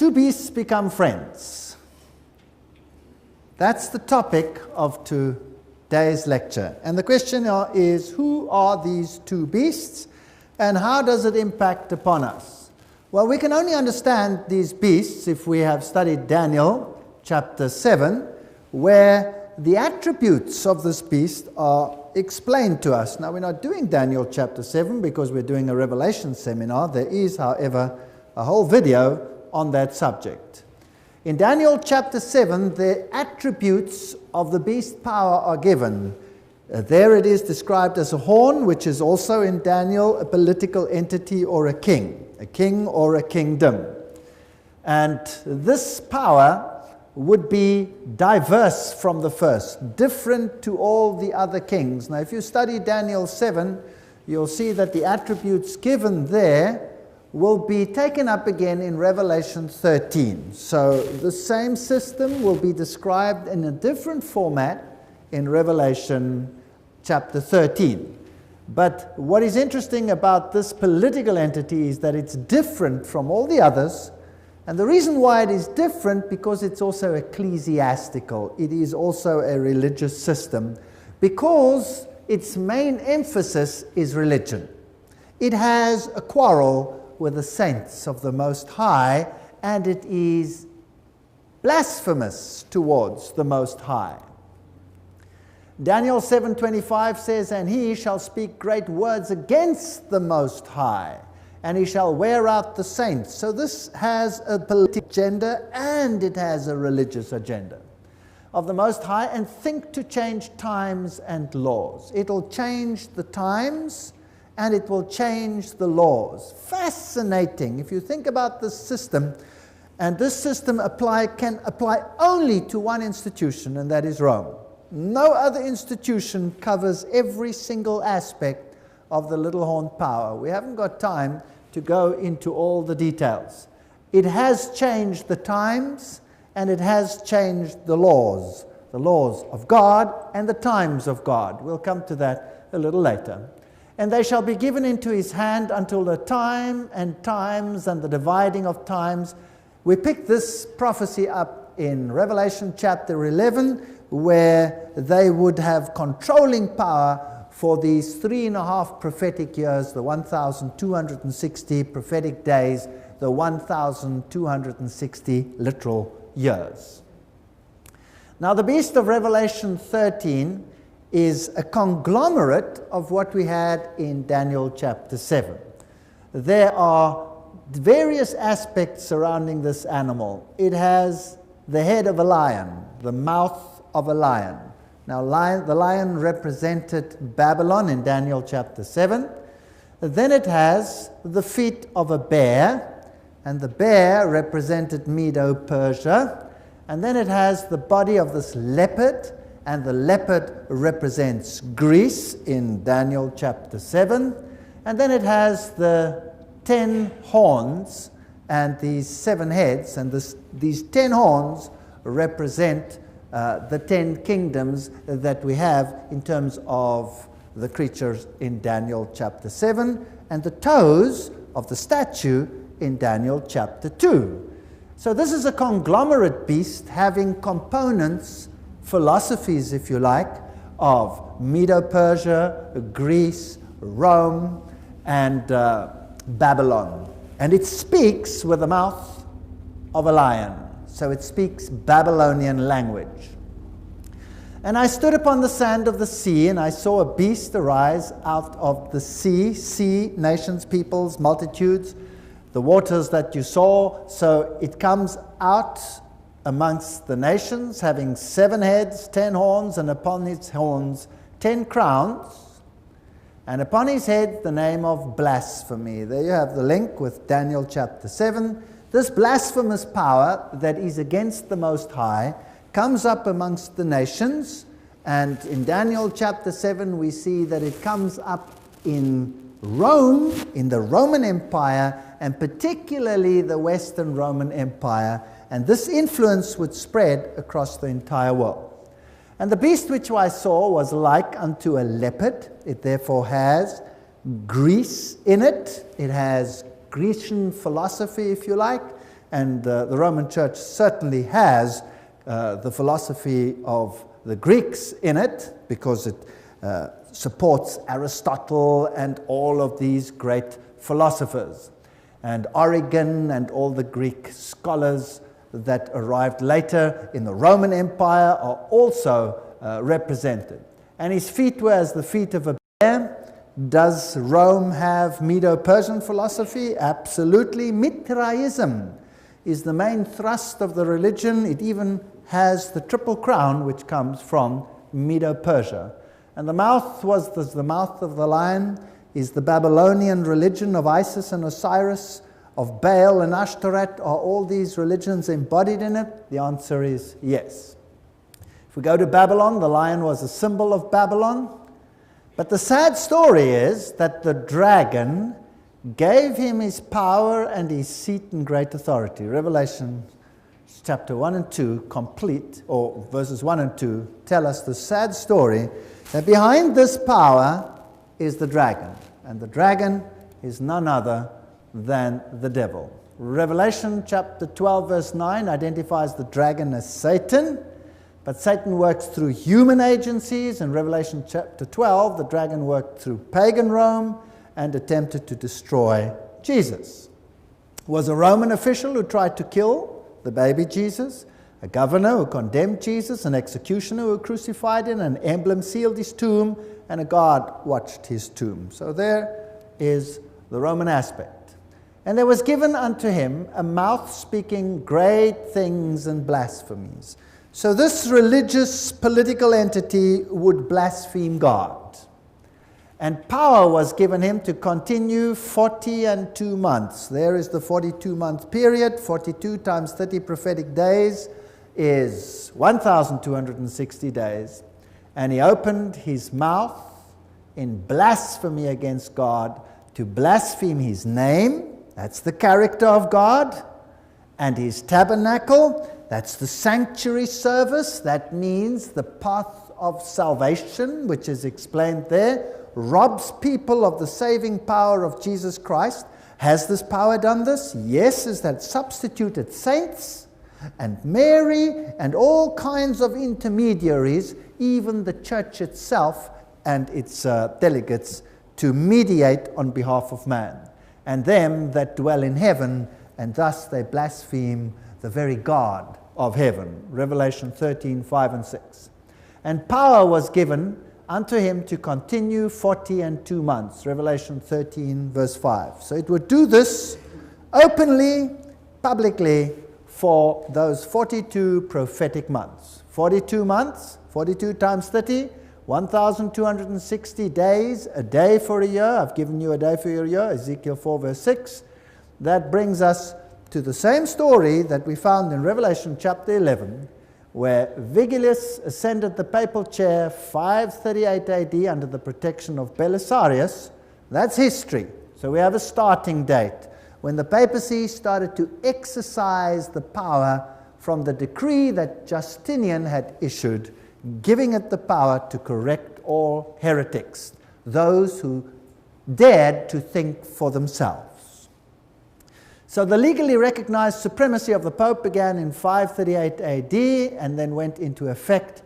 Two beasts become friends. That's the topic of today's lecture. And the question is, who are these two beasts and how does it impact upon us? Well, we can only understand these beasts if we have studied Daniel chapter 7, where the attributes of this beast are explained to us. Now, we're not doing Daniel chapter 7 because we're doing a Revelation seminar. There is, however, a whole video on that subject. In Daniel chapter 7, the attributes of the beast power are given. There it is described as a horn, which is also in Daniel a political entity or a king or a kingdom. And this power would be diverse from the first, different to all the other kings. Now, if you study Daniel 7, you'll see that the attributes given there will be taken up again in Revelation 13. So the same system will be described in a different format in Revelation chapter 13. But what is interesting about this political entity is that it's different from all the others. And the reason why it is different, because it's also ecclesiastical. It is also a religious system, because its main emphasis is religion. It has a quarrel with the saints of the Most High, and it is blasphemous towards the Most High. Daniel 7:25 says, "And he shall speak great words against the Most High, and he shall wear out the saints." So this has a political agenda and it has a religious agenda of the Most High, and think to change times and laws. It'll change the times and it will change the laws. Fascinating. If you think about this system, and this system can apply only to one institution, and that is Rome. No other institution covers every single aspect of the little horn power. We haven't got time to go into all the details. It has changed the times and it has changed the laws of God and the times of God. We'll come to that a little later. "And they shall be given into his hand until the time and times and the dividing of times." We pick this prophecy up in Revelation chapter 11, where they would have controlling power for these 3.5 prophetic years, the 1,260 prophetic days, the 1,260 literal years. Now, the beast of Revelation 13 is a conglomerate of what we had in Daniel chapter 7. There are various aspects surrounding this animal. It has the head of a lion, the mouth of a lion. Now, the lion represented Babylon in Daniel chapter 7. Then it has the feet of a bear, and the bear represented Medo-Persia. And then it has the body of this leopard, and the leopard represents Greece in Daniel chapter 7. And then it has the 10 horns and these 7 heads, and these 10 horns represent the 10 kingdoms that we have in terms of the creatures in Daniel chapter 7, and the toes of the statue in Daniel chapter 2. So this is a conglomerate beast having components, philosophies, if you like, of Medo-Persia, Greece, Rome, and Babylon. And it speaks with the mouth of a lion. So it speaks Babylonian language. "And I stood upon the sand of the sea, and I saw a beast arise out of the sea, nations, peoples, multitudes, the waters that you saw." So it comes out amongst the nations, having 7 heads, 10 horns, and upon its horns 10 crowns, and upon his head the name of blasphemy. There you have the link with Daniel chapter 7. This blasphemous power that is against the Most High comes up amongst the nations, and in Daniel chapter 7 we see that it comes up in Rome, in the Roman Empire, and particularly the Western Roman Empire, and this influence would spread across the entire world. "And the beast which I saw was like unto a leopard." It therefore has Greece in it. It has Grecian philosophy, if you like. and the Roman Church certainly has the philosophy of the Greeks in it, because it supports Aristotle and all of these great philosophers. And Origen and all the Greek scholars that arrived later in the Roman Empire are also represented. And his feet were as the feet of a bear. Does Rome have Medo-Persian philosophy? Absolutely. Mithraism is the main thrust of the religion. It even has the triple crown, which comes from Medo-Persia. And the mouth was the mouth of the lion, is the Babylonian religion of Isis and Osiris, of Baal and Ashtoreth. Are all these religions embodied in it? The answer is yes. If we go to Babylon, the lion was a symbol of Babylon. But the sad story is that the dragon gave him his power and his seat and great authority. Revelation chapter 1 and 2 complete, or verses 1 and 2, tell us the sad story that behind this power is the dragon. And the dragon is none other than the devil. Revelation chapter 12 verse 9 identifies the dragon as Satan. But Satan works through human agencies. In Revelation chapter 12, the dragon worked through pagan Rome and attempted to destroy Jesus. It was a Roman official who tried to kill the baby Jesus, a governor who condemned Jesus, an executioner who crucified him, an emblem sealed his tomb, and a guard watched his tomb. So there is the Roman aspect. And there was given unto him a mouth speaking great things and blasphemies. So this religious political entity would blaspheme God. And power was given him to continue 42 months. There is the 42-month period. 42 times 30 prophetic days is 1,260 days. And he opened his mouth in blasphemy against God to blaspheme his name. That's the character of God. And his tabernacle. That's the sanctuary service. That means the path of salvation, which is explained there, robs people of the saving power of Jesus Christ. Has this power done this? Yes. Is that substituted saints and Mary and all kinds of intermediaries, even the church itself and its delegates, to mediate on behalf of man, and them that dwell in heaven, and thus they blaspheme the very God of heaven. Revelation 13, 5 and 6. And power was given unto him to continue 42 months. Revelation 13, verse 5. So it would do this openly, publicly, for those 42 prophetic months. 42 months, 42 times 30, 1,260 days, a day for a year. I've given you a day for your year, Ezekiel 4, verse 6. That brings us to the same story that we found in Revelation chapter 11, where Vigilius ascended the papal chair 538 AD under the protection of Belisarius. That's history. So we have a starting date when the papacy started to exercise the power from the decree that Justinian had issued, giving it the power to correct all heretics, those who dared to think for themselves. So the legally recognized supremacy of the Pope began in 538 AD and then went into effect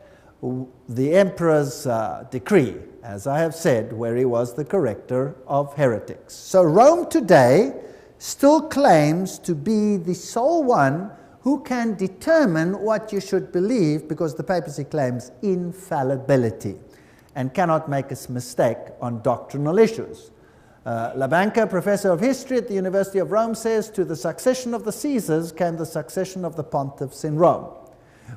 the emperor's decree, as I have said, where he was the corrector of heretics. So Rome today still claims to be the sole one who can determine what you should believe, because the papacy claims infallibility and cannot make a mistake on doctrinal issues. Labanca, professor of history at the University of Rome, says, to the succession of the Caesars came the succession of the pontiffs in Rome.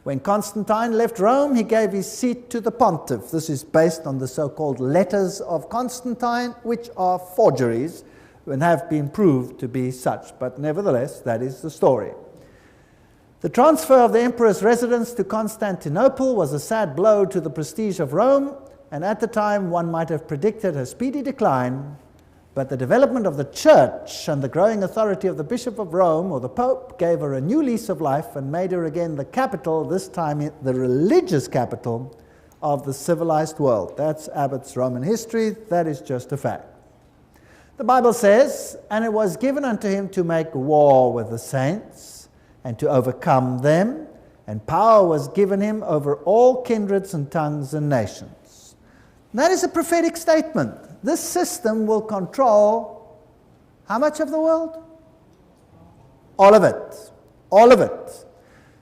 When Constantine left Rome, he gave his seat to the pontiff. This is based on the so-called letters of Constantine, which are forgeries and have been proved to be such. But nevertheless, that is the story. The transfer of the emperor's residence to Constantinople was a sad blow to the prestige of Rome, and at the time one might have predicted a speedy decline. But the development of the church and the growing authority of the Bishop of Rome, or the Pope, gave her a new lease of life and made her again the capital, this time the religious capital of the civilized world. That's Abbott's Roman history. That is just a fact. The Bible says, and it was given unto him to make war with the saints and to overcome them, and power was given him over all kindreds and tongues and nations. And that is a prophetic statement. This system will control how much of the world? All of it. All of it.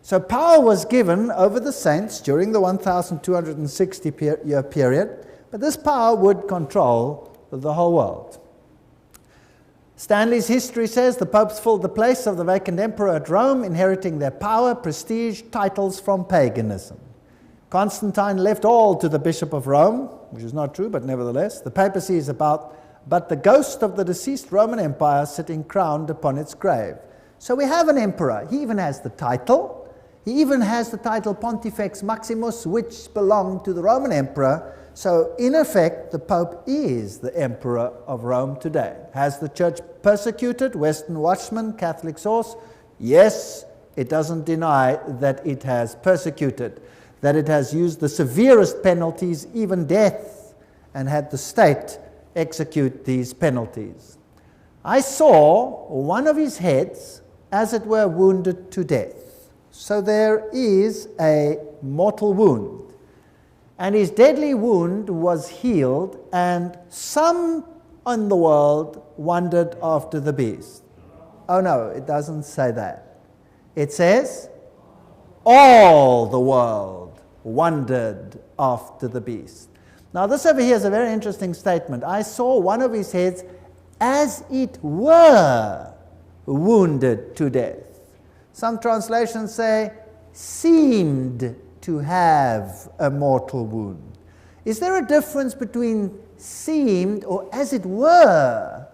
So power was given over the saints during the 1,260-year period, but this power would control the whole world. Stanley's history says the popes filled the place of the vacant emperor at Rome, inheriting their power, prestige, titles from paganism. Constantine left all to the Bishop of Rome, which is not true, but nevertheless, the papacy is about but the ghost of the deceased Roman Empire sitting crowned upon its grave. So we have an emperor. He even has the title. He even has the title Pontifex Maximus, which belonged to the Roman emperor. So, in effect, the Pope is the Emperor of Rome today. Has the Church persecuted? Western Watchman, Catholic source? Yes, it doesn't deny that it has persecuted, that it has used the severest penalties, even death, and had the state execute these penalties. I saw one of his heads, as it were, wounded to death. So there is a mortal wound. And his deadly wound was healed, and some in the world wondered after the beast. Oh no, it doesn't say that. It says, all the world wondered after the beast. Now this over here is a very interesting statement. I saw one of his heads as it were wounded to death. Some translations say, seemed to have a mortal wound. Is there a difference between seemed, or as it were,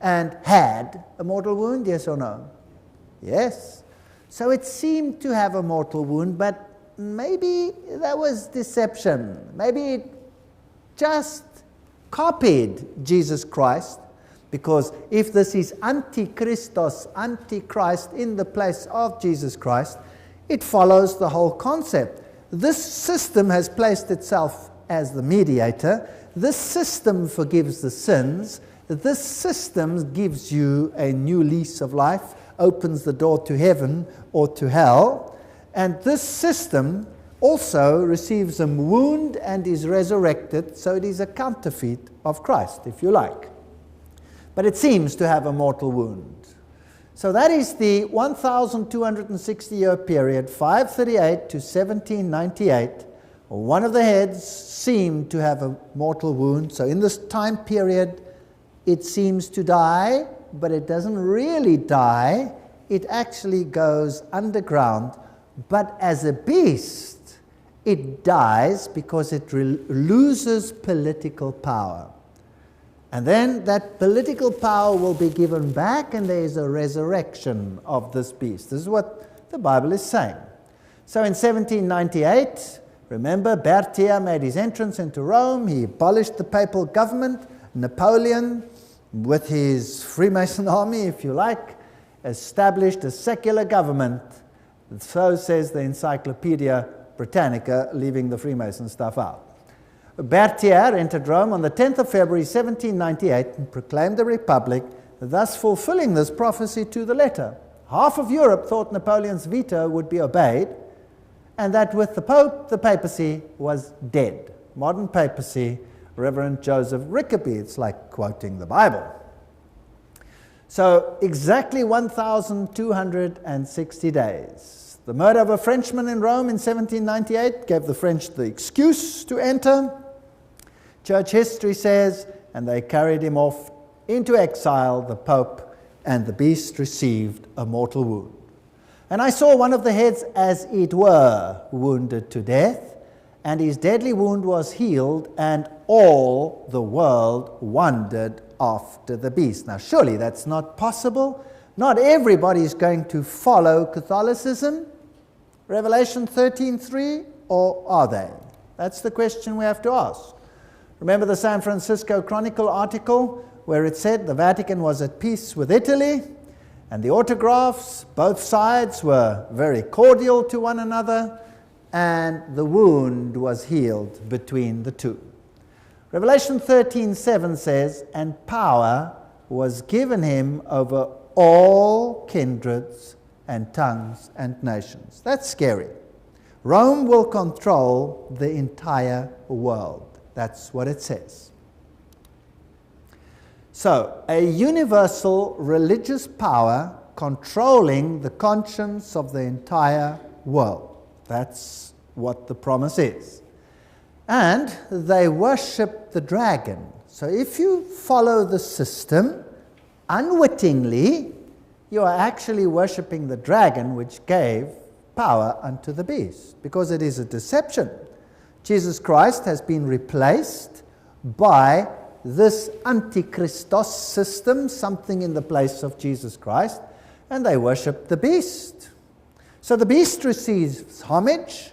and had a mortal wound? Yes or no? Yes. So it seemed to have a mortal wound, but maybe that was deception. Maybe it just copied Jesus Christ, because if this is Antichristos, Antichrist in the place of Jesus Christ, it follows the whole concept. This system has placed itself as the mediator. This system forgives the sins. This system gives you a new lease of life, opens the door to heaven or to hell. And this system also receives a wound and is resurrected, so it is a counterfeit of Christ, if you like. But it seems to have a mortal wound. So that is the 1,260-year period, 538 to 1798. One of the heads seemed to have a mortal wound. So in this time period, it seems to die, but it doesn't really die. It actually goes underground. But as a beast, it dies because it loses political power. And then that political power will be given back, and there is a resurrection of this beast. This is what the Bible is saying. So in 1798, remember, Berthier made his entrance into Rome. He abolished the papal government. Napoleon, with his Freemason army, if you like, established a secular government. So says the Encyclopedia Britannica, leaving the Freemason stuff out. Berthier entered Rome on the 10th of February 1798 and proclaimed a republic, thus fulfilling this prophecy to the letter. Half of Europe thought Napoleon's veto would be obeyed, and that with the Pope, the papacy was dead. Modern papacy, Reverend Joseph Rickaby, it's like quoting the Bible. So exactly 1,260 days. The murder of a Frenchman in Rome in 1798 gave the French the excuse to enter. Church history says, and they carried him off into exile, the Pope, and the beast received a mortal wound. And I saw one of the heads as it were wounded to death, and his deadly wound was healed, and all the world wondered after the beast. Now surely that's not possible. Not everybody is going to follow Catholicism, Revelation 13:3, or are they? That's the question we have to ask. Remember the San Francisco Chronicle article where it said the Vatican was at peace with Italy, and the autographs, both sides were very cordial to one another, and the wound was healed between the two. Revelation 13:7 says, and power was given him over all kindreds and tongues and nations. That's scary. Rome will control the entire world. That's what it says. So, a universal religious power controlling the conscience of the entire world. That's what the promise is. And they worship the dragon. So if you follow the system, unwittingly, you are actually worshipping the dragon which gave power unto the beast, because it is a deception. Jesus Christ has been replaced by this antichristos system, something in the place of Jesus Christ, and they worship the beast. So the beast receives homage,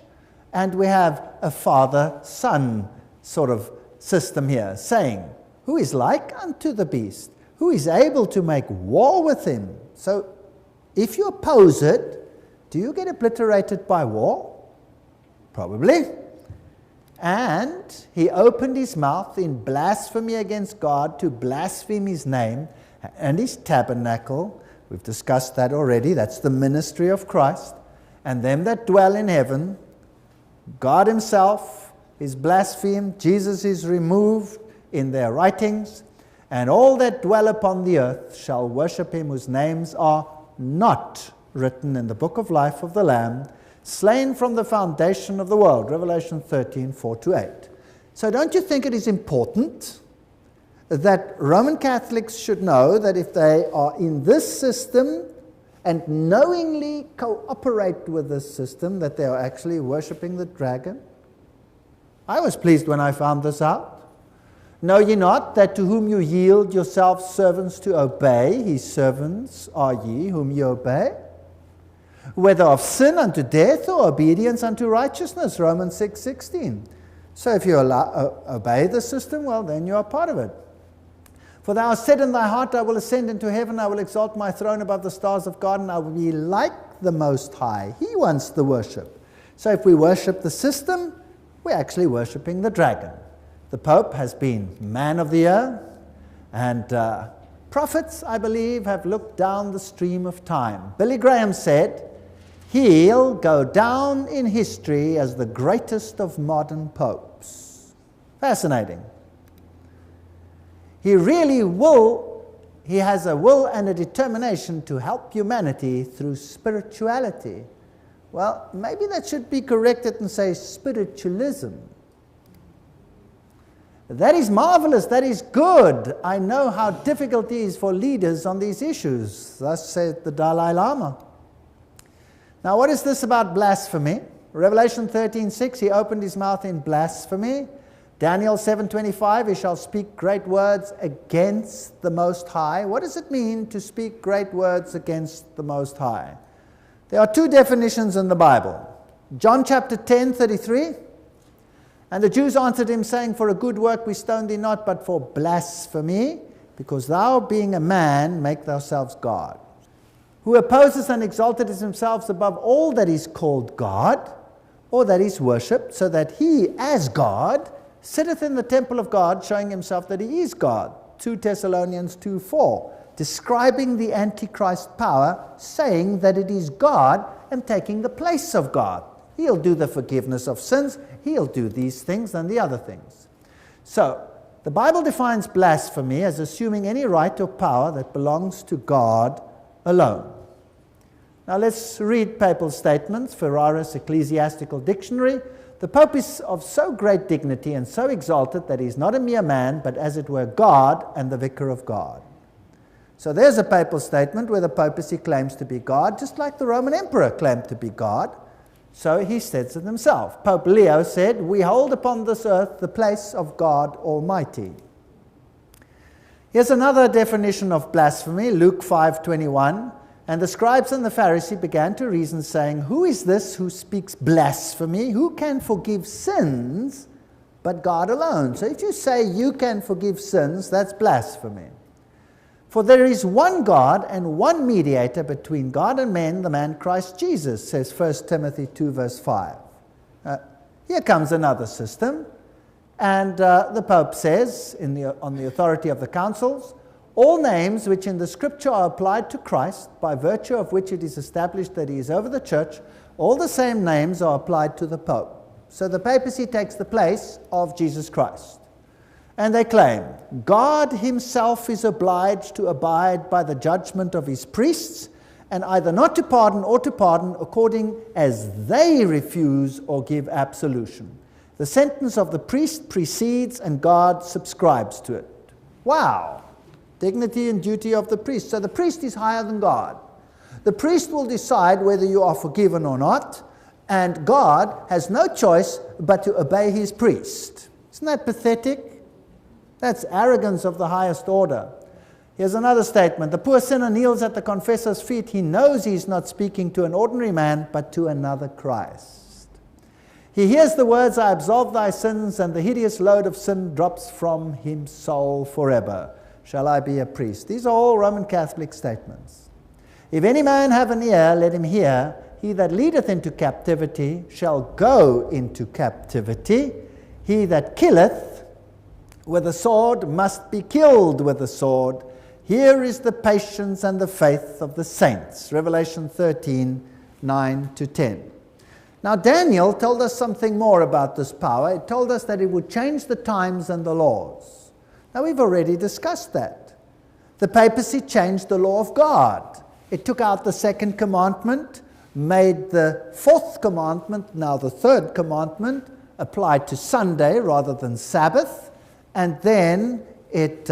and we have a father-son sort of system here, saying, who is like unto the beast, who is able to make war with him. So if you oppose it, do you get obliterated by war? Probably. And he opened his mouth in blasphemy against God to blaspheme his name and his tabernacle. We've discussed that already. That's the ministry of Christ. And them that dwell in heaven, God himself is blasphemed. Jesus is removed in their writings. And all that dwell upon the earth shall worship him, whose names are not written in the book of life of the Lamb, slain from the foundation of the world. Revelation 13, 4-8. So don't you think it is important that Roman Catholics should know that if they are in this system and knowingly cooperate with this system, that they are actually worshipping the dragon? I was pleased when I found this out. Know ye not that to whom you yield yourselves servants to obey, his servants are ye whom ye obey? Whether of sin unto death or obedience unto righteousness, Romans 6:16. So if you obey the system, well, then you are part of it. For thou hast said in thy heart, I will ascend into heaven, I will exalt my throne above the stars of God, and I will be like the Most High. He wants the worship. So if we worship the system, we're actually worshipping the dragon. The Pope has been man of the year, and prophets, I believe, have looked down the stream of time. Billy Graham said, he'll go down in history as the greatest of modern popes. Fascinating. He really will, he has a will and a determination to help humanity through spirituality. Well, maybe that should be corrected and say spiritualism. That is marvelous, that is good. I know how difficult it is for leaders on these issues. Thus said the Dalai Lama. Now, what is this about blasphemy? Revelation 13:6, he opened his mouth in blasphemy. Daniel 7:25, he shall speak great words against the Most High. What does it mean to speak great words against the Most High? There are two definitions in the Bible. John chapter 10:33, and the Jews answered him, saying, for a good work we stone thee not, but for blasphemy, because thou, being a man, make thyself God. Who opposes and exalted himself above all that is called God, or that is worshipped, so that he, as God, sitteth in the temple of God, showing himself that he is God. 2 Thessalonians 2:4, describing the Antichrist power, saying that it is God and taking the place of God. He'll do the forgiveness of sins, he'll do these things and the other things. So, the Bible defines blasphemy as assuming any right or power that belongs to God alone. Now let's read papal statements, Ferraris Ecclesiastical Dictionary. The Pope is of so great dignity and so exalted that he is not a mere man, but as it were God and the vicar of God. So there's a papal statement where the papacy claims to be God, just like the Roman emperor claimed to be God. So he says it himself. Pope Leo said, we hold upon this earth the place of God Almighty. Here's another definition of blasphemy, Luke 5:21. And the scribes and the Pharisees began to reason, saying, who is this who speaks blasphemy? Who can forgive sins but God alone? So if you say you can forgive sins, that's blasphemy. For there is one God and one mediator between God and men, the man Christ Jesus, says 1 Timothy 2:5. Here comes another system. And the Pope says, on the authority of the councils, All names which in the Scripture are applied to Christ, by virtue of which it is established that he is over the church, all the same names are applied to the Pope. So the papacy takes the place of Jesus Christ. And they claim, God himself is obliged to abide by the judgment of his priests, and either not to pardon or to pardon according as they refuse or give absolution. The sentence of the priest precedes and God subscribes to it. Wow! Dignity and duty of the priest. So the priest is higher than God. The priest will decide whether you are forgiven or not, and God has no choice but to obey his priest. Isn't that pathetic? That's arrogance of the highest order. Here's another statement. The poor sinner kneels at the confessor's feet. He knows he's not speaking to an ordinary man, but to another Christ. He hears the words, I absolve thy sins, and the hideous load of sin drops from his soul forever. Shall I be a priest? These are all Roman Catholic statements. If any man have an ear, let him hear. He that leadeth into captivity shall go into captivity. He that killeth with a sword must be killed with a sword. Here is the patience and the faith of the saints. Revelation 13, 9 to 10. Now Daniel told us something more about this power. It told us that it would change the times and the laws. Now we've already discussed that. The papacy changed the law of God. It took out the second commandment, made the fourth commandment, now the third commandment, applied to Sunday rather than Sabbath, and then it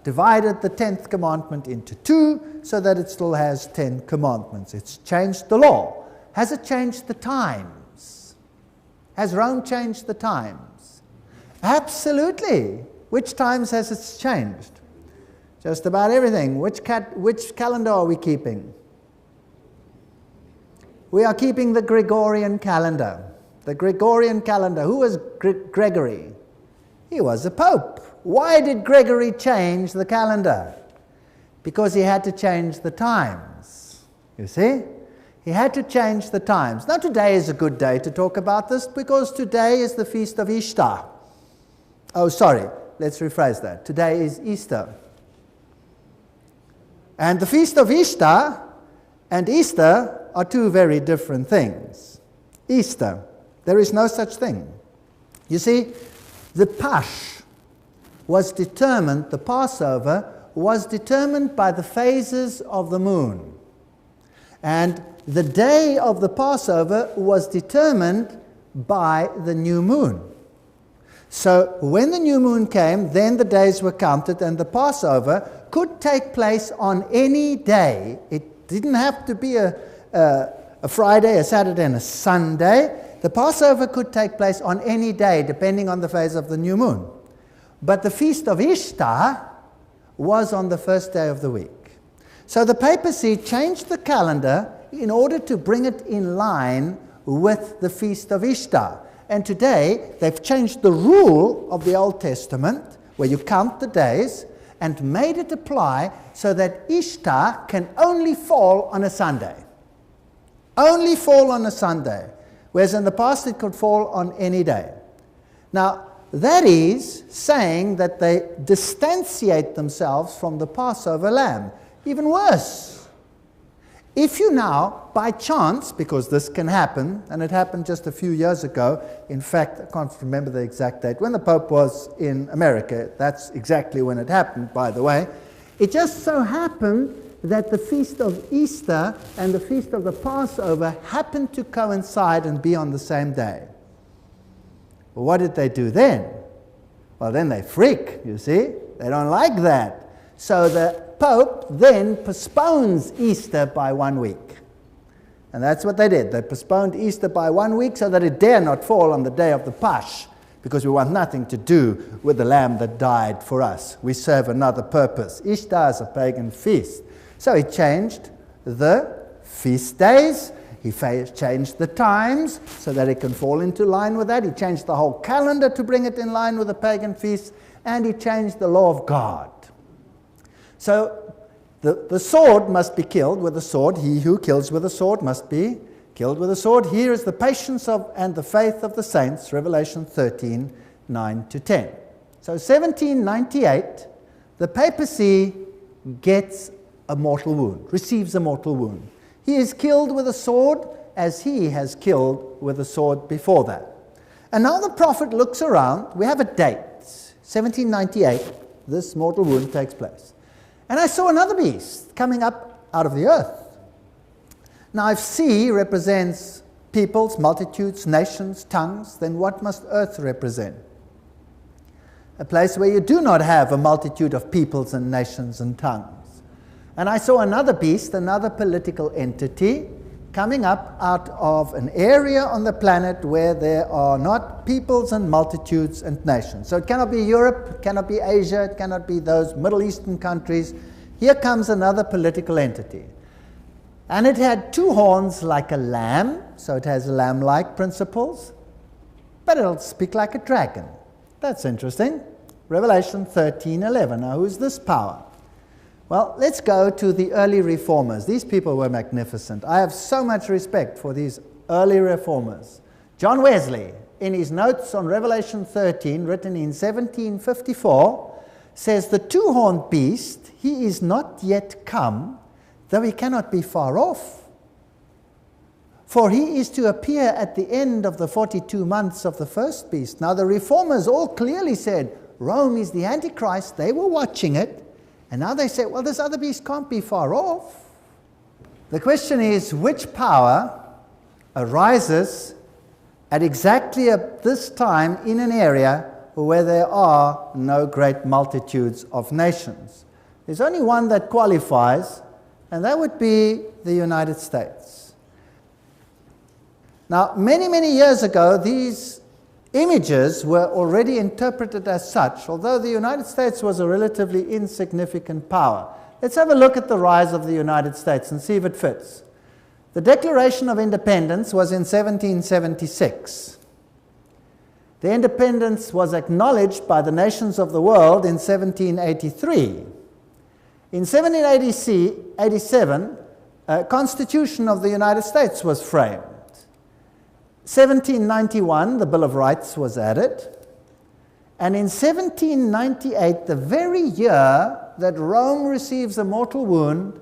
divided the 10th commandment into two so that it still has 10 commandments. It's changed the law. Has it changed the times? Has Rome changed the times? Absolutely. Which times has it changed? Just about everything. Which calendar are we keeping? We are keeping the Gregorian calendar. The Gregorian calendar. Who was Gregory? He was a pope. Why did Gregory change the calendar? Because he had to change the times. You see? He had to change the times. Now today is a good day to talk about this because today is the feast of Ishtar. Oh, sorry. Let's rephrase that. Today is Easter. And the feast of Ishtar and Easter are two very different things. Easter, there is no such thing. You see, the Pasch was determined, the Passover was determined by the phases of the moon. And the day of the Passover was determined by the new moon. So when the new moon came, then the days were counted, and the Passover could take place on any day. It didn't have to be a Friday, a Saturday, and a Sunday. The Passover could take place on any day, depending on the phase of the new moon. But the feast of Ishtar was on the first day of the week. So the papacy changed the calendar in order to bring it in line with the feast of Ishtar. And today, they've changed the rule of the Old Testament, where you count the days, and made it apply so that Ishtar can only fall on a Sunday. Only fall on a Sunday. Whereas in the past, it could fall on any day. Now, that is saying that they distantiate themselves from the Passover lamb. Even worse. If you now, by chance, because this can happen, and it happened just a few years ago, in fact, I can't remember the exact date, when the Pope was in America, that's exactly when it happened, by the way, it just so happened that the feast of Easter and the feast of the Passover happened to coincide and be on the same day. Well, what did they do then? Well, then they freak, you see. They don't like that. So the Pope then postpones Easter by 1 week. And that's what they did. They postponed Easter by 1 week so that it dare not fall on the day of the Pasch, because we want nothing to do with the lamb that died for us. We serve another purpose. Ishtar is a pagan feast. So he changed the feast days. He changed the times so that it can fall into line with that. He changed the whole calendar to bring it in line with the pagan feast. And he changed the law of God. So the sword must be killed with a sword. He who kills with a sword must be killed with a sword. Here is the patience and the faith of the saints, Revelation 13, 9 to 10. So 1798, the papacy gets a mortal wound, receives a mortal wound. He is killed with a sword as he has killed with a sword before that. And now the prophet looks around. We have a date, 1798, this mortal wound takes place. And I saw another beast coming up out of the earth. Now if sea represents peoples, multitudes, nations, tongues, then what must earth represent? A place where you do not have a multitude of peoples and nations and tongues. And I saw another beast, another political entity, coming up out of an area on the planet where there are not peoples and multitudes and nations. So it cannot be Europe, it cannot be Asia, it cannot be those Middle Eastern countries. Here comes another political entity. And it had two horns like a lamb, so it has lamb-like principles, but it'll speak like a dragon. That's interesting. Revelation 13:11. Now who's this power? Well, let's go to the early reformers. These people were magnificent. I have so much respect for these early reformers. John Wesley, in his notes on Revelation 13, written in 1754, says, "The two-horned beast, he is not yet come, though he cannot be far off. For he is to appear at the end of the 42 months of the first beast." Now the reformers all clearly said, Rome is the Antichrist. They were watching it. And now they say, well, this other beast can't be far off. The question is, which power arises at exactly at this time in an area where there are no great multitudes of nations? There's only one that qualifies, and that would be the United States. Now, many, many years ago, these images were already interpreted as such, although the United States was a relatively insignificant power. Let's have a look at the rise of the United States and see if it fits. The Declaration of Independence was in 1776. The independence was acknowledged by the nations of the world in 1783. In 1787, a Constitution of the United States was framed. 1791, the Bill of Rights was added. And in 1798, the very year that Rome receives a mortal wound,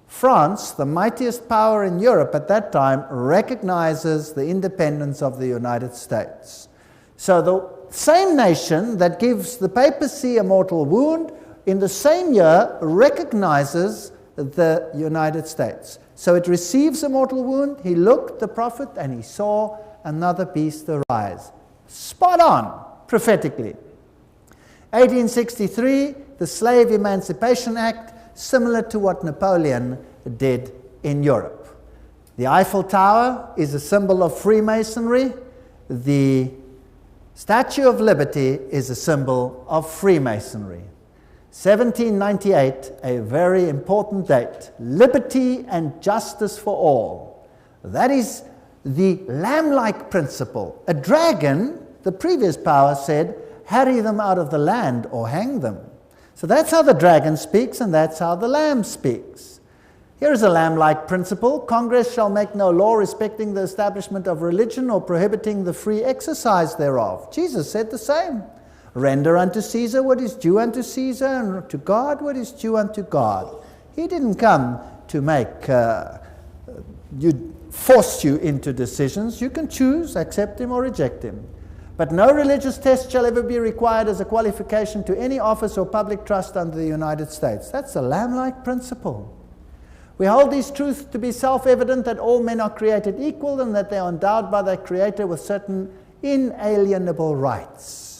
France, the mightiest power in Europe at that time, recognizes the independence of the United States. So the same nation that gives the papacy a mortal wound, in the same year recognizes the United States. So it receives a mortal wound. He looked, the prophet, and he saw another beast arise. Spot on, prophetically. 1863, the Slave Emancipation Act, similar to what Napoleon did in Europe. The Eiffel Tower is a symbol of Freemasonry. The Statue of Liberty is a symbol of Freemasonry. 1798, a very important date. Liberty and justice for all. That is the lamb-like principle. A dragon, the previous power said, harry them out of the land or hang them. So that's how the dragon speaks, and that's how the lamb speaks. Here is a lamb-like principle. Congress shall make no law respecting the establishment of religion or prohibiting the free exercise thereof. Jesus said the same. Render unto Caesar what is due unto Caesar, and to God what is due unto God. He didn't come to make force you into decisions. You can choose, accept him or reject him. But no religious test shall ever be required as a qualification to any office or public trust under the United States. That's a lamb-like principle. We hold these truths to be self-evident, that all men are created equal and that they are endowed by their Creator with certain inalienable rights.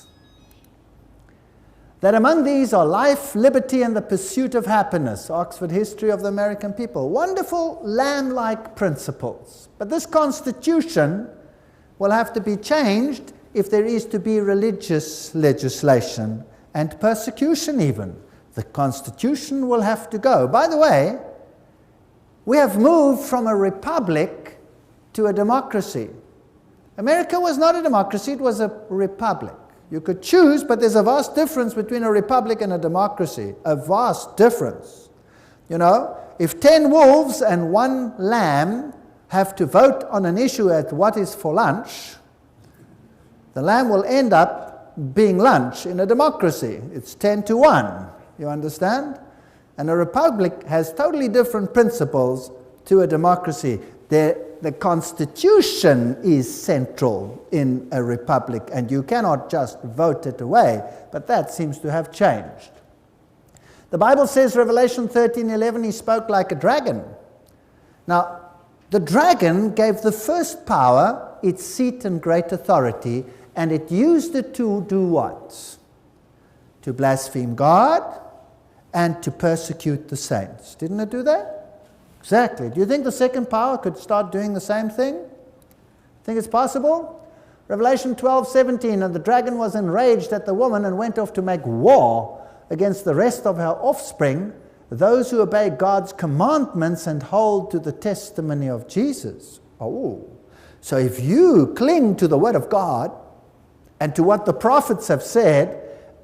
That among these are life, liberty, and the pursuit of happiness. Oxford History of the American People. Wonderful lamb-like principles. But this Constitution will have to be changed if there is to be religious legislation and persecution even. The Constitution will have to go. By the way, we have moved from a republic to a democracy. America was not a democracy, it was a republic. You could choose, but there's a vast difference between a republic and a democracy. A vast difference. You know, if 10 wolves and 1 lamb have to vote on an issue at what is for lunch, the lamb will end up being lunch in a democracy. It's 10 to 1. You understand? And a republic has totally different principles to a democracy. The constitution is central in a republic, and you cannot just vote it away, but that seems to have changed. The Bible says, Revelation 13:11, he spoke like a dragon. Now, the dragon gave the first power its seat and great authority, and it used it to do what? To blaspheme God and to persecute the saints. Didn't it do that? Exactly. Do you think the second power could start doing the same thing? Think it's possible? Revelation 12:17, and the dragon was enraged at the woman and went off to make war against the rest of her offspring, those who obey God's commandments and hold to the testimony of Jesus. Oh, so if you cling to the word of God and to what the prophets have said,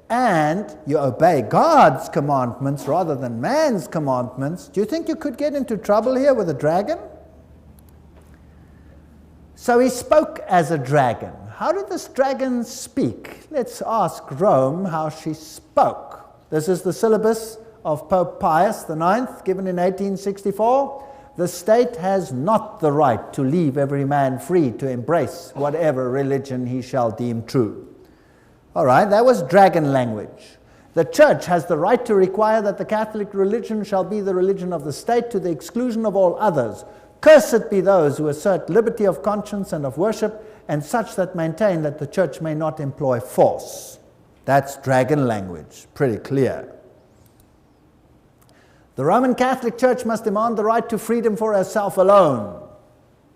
and you obey God's commandments rather than man's commandments, do you think you could get into trouble here with a dragon? So he spoke as a dragon. How did this dragon speak? Let's ask Rome how she spoke. This is the syllabus of Pope Pius IX, given in 1864. The state has not the right to leave every man free to embrace whatever religion he shall deem true. All right, that was dragon language. The church has the right to require that the Catholic religion shall be the religion of the state to the exclusion of all others. Cursed be those who assert liberty of conscience and of worship, and such that maintain that the church may not employ force. That's dragon language, pretty clear. The Roman Catholic Church must demand the right to freedom for herself alone.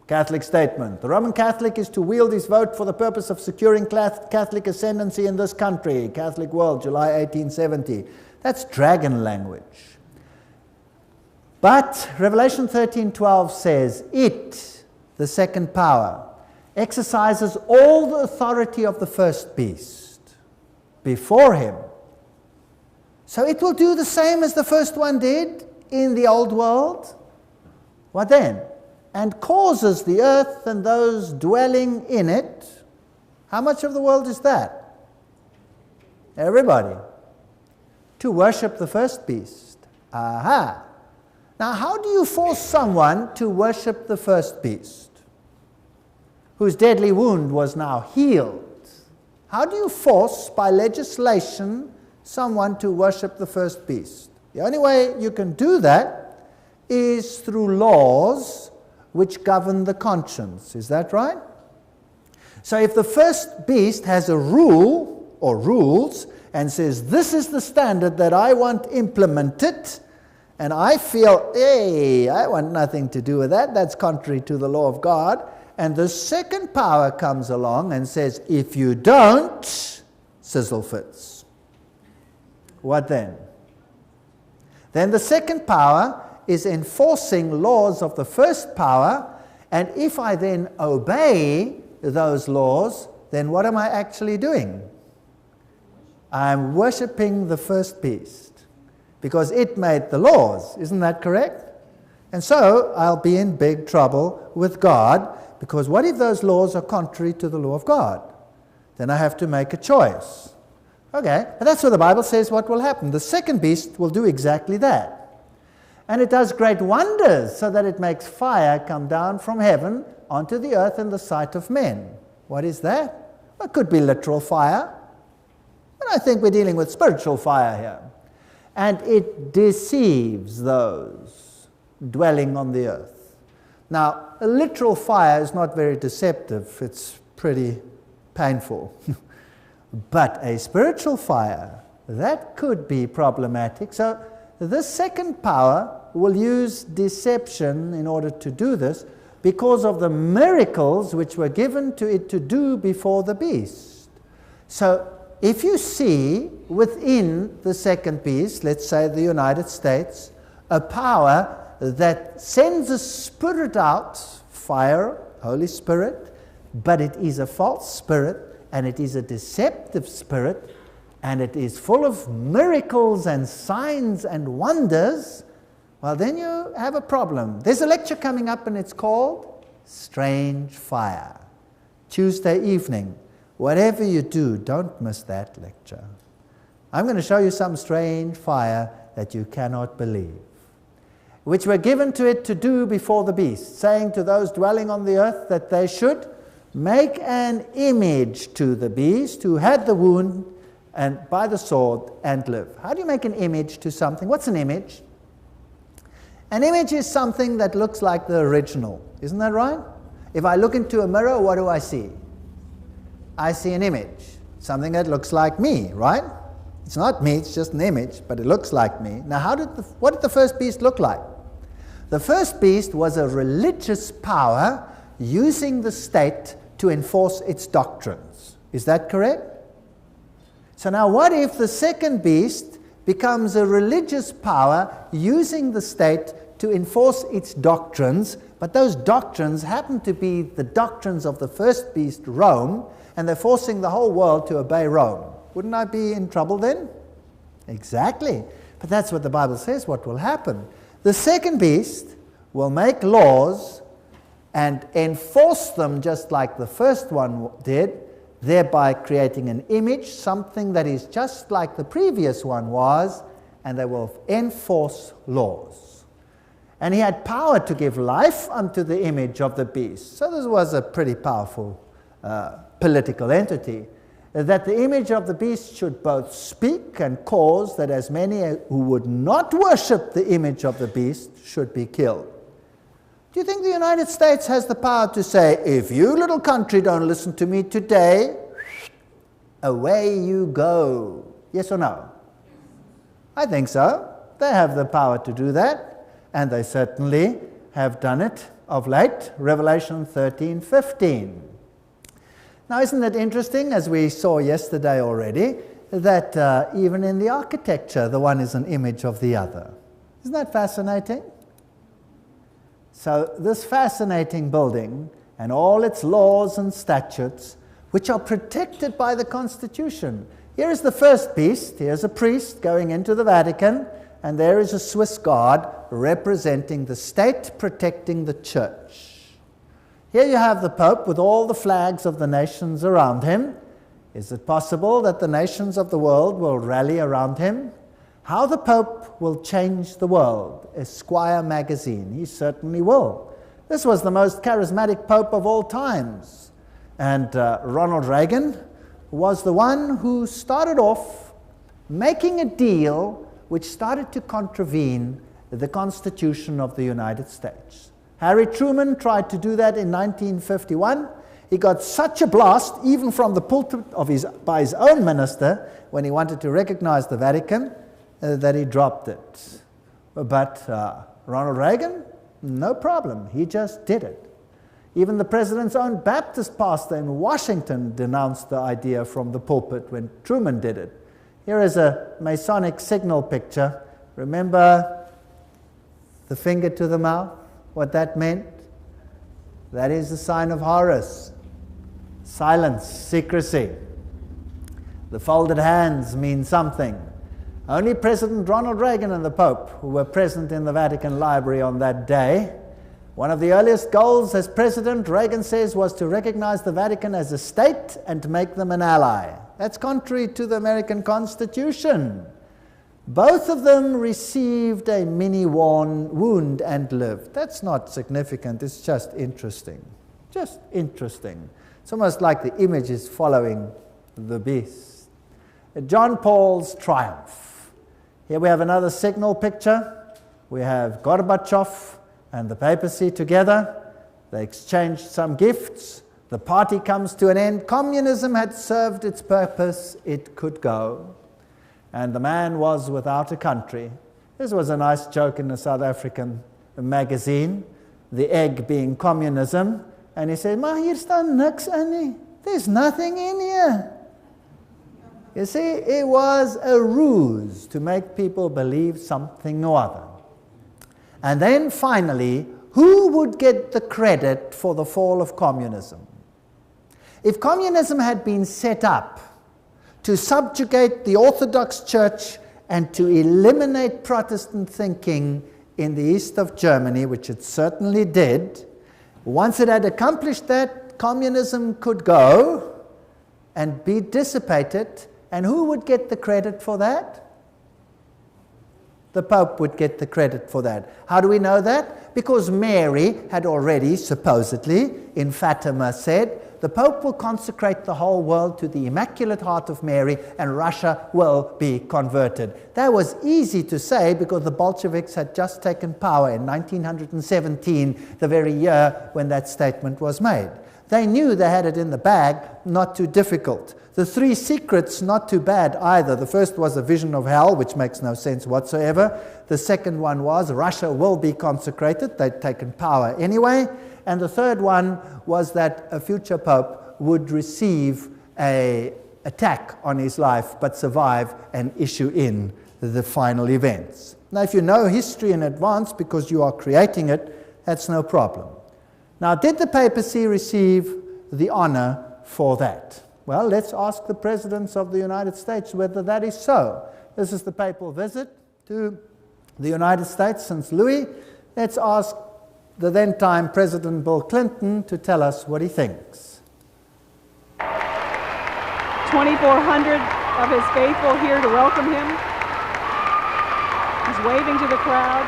Catholic statement. The Roman Catholic is to wield his vote for the purpose of securing Catholic ascendancy in this country. Catholic World, July 1870. That's dragon language. But Revelation 13:12 says, it, the second power, exercises all the authority of the first beast before him. So it will do the same as the first one did in the old world. What then? And causes the earth and those dwelling in it. How much of the world is that? Everybody. To worship the first beast. Aha. Now, how do you force someone to worship the first beast, whose deadly wound was now healed? How do you force, by legislation, someone to worship the first beast? The only way you can do that is through laws which govern the conscience. Is that right? So if the first beast has a rule or rules and says, this is the standard that I want implemented, and I feel, hey, I want nothing to do with that, that's contrary to the law of God, and the second power comes along and says, if you don't, sizzle fits. What then? Then the second power is enforcing laws of the first power, and if I then obey those laws, then what am I actually doing? I'm worshipping the first beast, because it made the laws. Isn't that correct? And so I'll be in big trouble with God, because what if those laws are contrary to the law of God? Then I have to make a choice. Okay, but that's what the Bible says what will happen. The second beast will do exactly that. And it does great wonders, so that it makes fire come down from heaven onto the earth in the sight of men. What is that? Well, it could be literal fire, but I think we're dealing with spiritual fire here. And it deceives those dwelling on the earth. Now, a literal fire is not very deceptive. It's pretty painful. But a spiritual fire, that could be problematic. So this second power will use deception in order to do this, because of the miracles which were given to it to do before the beast. So if you see within the second beast, let's say the United States, a power that sends a spirit out, fire, Holy Spirit, but it is a false spirit, and it is a deceptive spirit, and it is full of miracles and signs and wonders, well, then you have a problem. There's a lecture coming up, and it's called Strange Fire. Tuesday evening. Whatever you do, don't miss that lecture. I'm going to show you some strange fire that you cannot believe, which were given to it to do before the beast, saying to those dwelling on the earth that they should make an image to the beast who had the wound and by the sword and live. How do you make an image to something? What's an image? An image is something that looks like the original. Isn't that right? If I look into a mirror, what do I see? I see an image. Something that looks like me, right? It's not me, it's just an image, but it looks like me. Now, what did the first beast look like? The first beast was a religious power using the state to enforce its doctrines. Is that correct? So now what if the second beast becomes a religious power using the state to enforce its doctrines, but those doctrines happen to be the doctrines of the first beast, Rome, and they're forcing the whole world to obey Rome? Wouldn't I be in trouble then? Exactly. But that's what the Bible says what will happen. The second beast will make laws and enforce them just like the first one did, thereby creating an image, something that is just like the previous one was, and they will enforce laws. And he had power to give life unto the image of the beast. So this was a pretty powerful political entity, that the image of the beast should both speak and cause that as many who would not worship the image of the beast should be killed. Do you think the United States has the power to say, if you little country don't listen to me today, away you go? Yes or no? I think so. They have the power to do that, and they certainly have done it of late. Revelation 13:15. Now, isn't it interesting, as we saw yesterday already, that even in the architecture, the one is an image of the other? Isn't that fascinating? So this fascinating building and all its laws and statutes, which are protected by the Constitution. Here is the first beast. Here's a priest going into the Vatican, and there is a Swiss guard representing the state protecting the church. Here you have the Pope with all the flags of the nations around him. Is it possible that the nations of the world will rally around him? How the Pope will change the world. Esquire magazine. He certainly will. This was the most charismatic Pope of all times. And Ronald Reagan was the one who started off making a deal which started to contravene the Constitution of the United States. Harry Truman tried to do that in 1951. He got such a blast, even from the pulpit by his own minister, when he wanted to recognize the Vatican, that he dropped it. But Ronald Reagan, no problem. He just did it. Even the president's own Baptist pastor in Washington denounced the idea from the pulpit when Truman did it. Here is a Masonic signal picture. Remember the finger to the mouth? What that meant? That is the sign of Horus. Silence, secrecy. The folded hands mean something. Only President Ronald Reagan and the Pope, who were present in the Vatican Library on that day. One of the earliest goals as president, Reagan says, was to recognize the Vatican as a state and to make them an ally. That's contrary to the American Constitution. Both of them received a mini wound and lived. That's not significant, it's just interesting. Just interesting. It's almost like the image is following the beast. John Paul's triumph. Here we have another signal picture. We have Gorbachev and the papacy together. They exchanged some gifts. The party comes to an end. Communism had served its purpose. It could go. And the man was without a country. This was a nice joke in a South African magazine, the egg being communism. And he said, "Maar hier staan niks in nie. There's nothing in here." You see, it was a ruse to make people believe something or other. And then finally, who would get the credit for the fall of communism? If communism had been set up to subjugate the Orthodox Church and to eliminate Protestant thinking in the east of Germany, which it certainly did, once it had accomplished that, communism could go and be dissipated, and who would get the credit for that? the Pope would get the credit for that. How do we know that? Because Mary had already, supposedly, in Fatima said, the Pope will consecrate the whole world to the Immaculate Heart of Mary, and Russia will be converted. That was easy to say because the Bolsheviks had just taken power in 1917, the very year when that statement was made. They knew they had it in the bag, not too difficult. The three secrets, not too bad either. The first was a vision of hell, which makes no sense whatsoever. The second one was Russia will be consecrated. They'd taken power anyway. And the third one was that a future pope would receive an attack on his life, but survive and issue in the final events. Now, if you know history in advance because you are creating it, that's no problem. Now, did the papacy receive the honor for that? Well, let's ask the presidents of the United States whether that is so. This is the papal visit to the United States since Louis. Let's ask the then-time President Bill Clinton to tell us what he thinks. 2,400 of his faithful here to welcome him. He's waving to the crowd.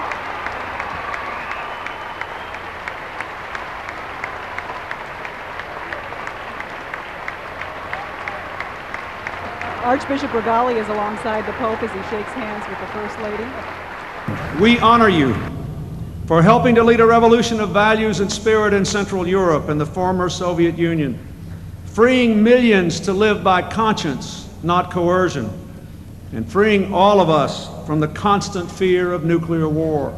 Archbishop Regali is alongside the Pope as he shakes hands with the First Lady. We honor you for helping to lead a revolution of values and spirit in Central Europe and the former Soviet Union, freeing millions to live by conscience, not coercion, and freeing all of us from the constant fear of nuclear war.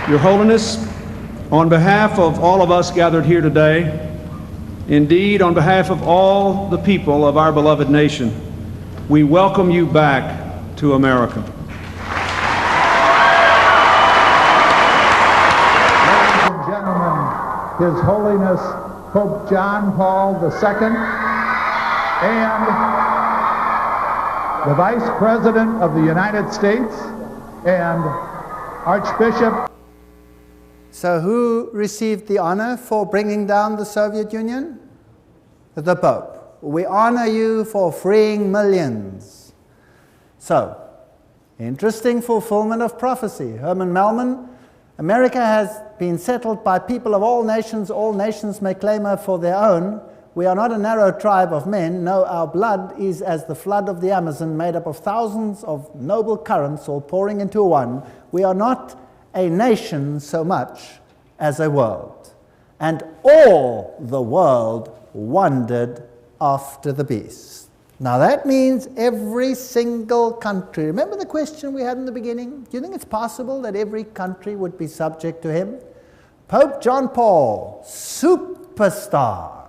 Your Holiness, on behalf of all of us gathered here today, indeed on behalf of all the people of our beloved nation, we welcome you back to America. His Holiness Pope John Paul II and the Vice President of the United States and Archbishop. So who received the honor for bringing down the Soviet Union? The Pope. We honor you for freeing millions. So, interesting fulfillment of prophecy. Herman Melman, America has been settled by people of all nations may claim her for their own. We are not a narrow tribe of men, no, our blood is as the flood of the Amazon, made up of thousands of noble currents all pouring into one. We are not a nation so much as a world. And all the world wondered after the beast. Now that means every single country. Remember the question we had in the beginning? Do you think it's possible that every country would be subject to him? Pope John Paul, superstar.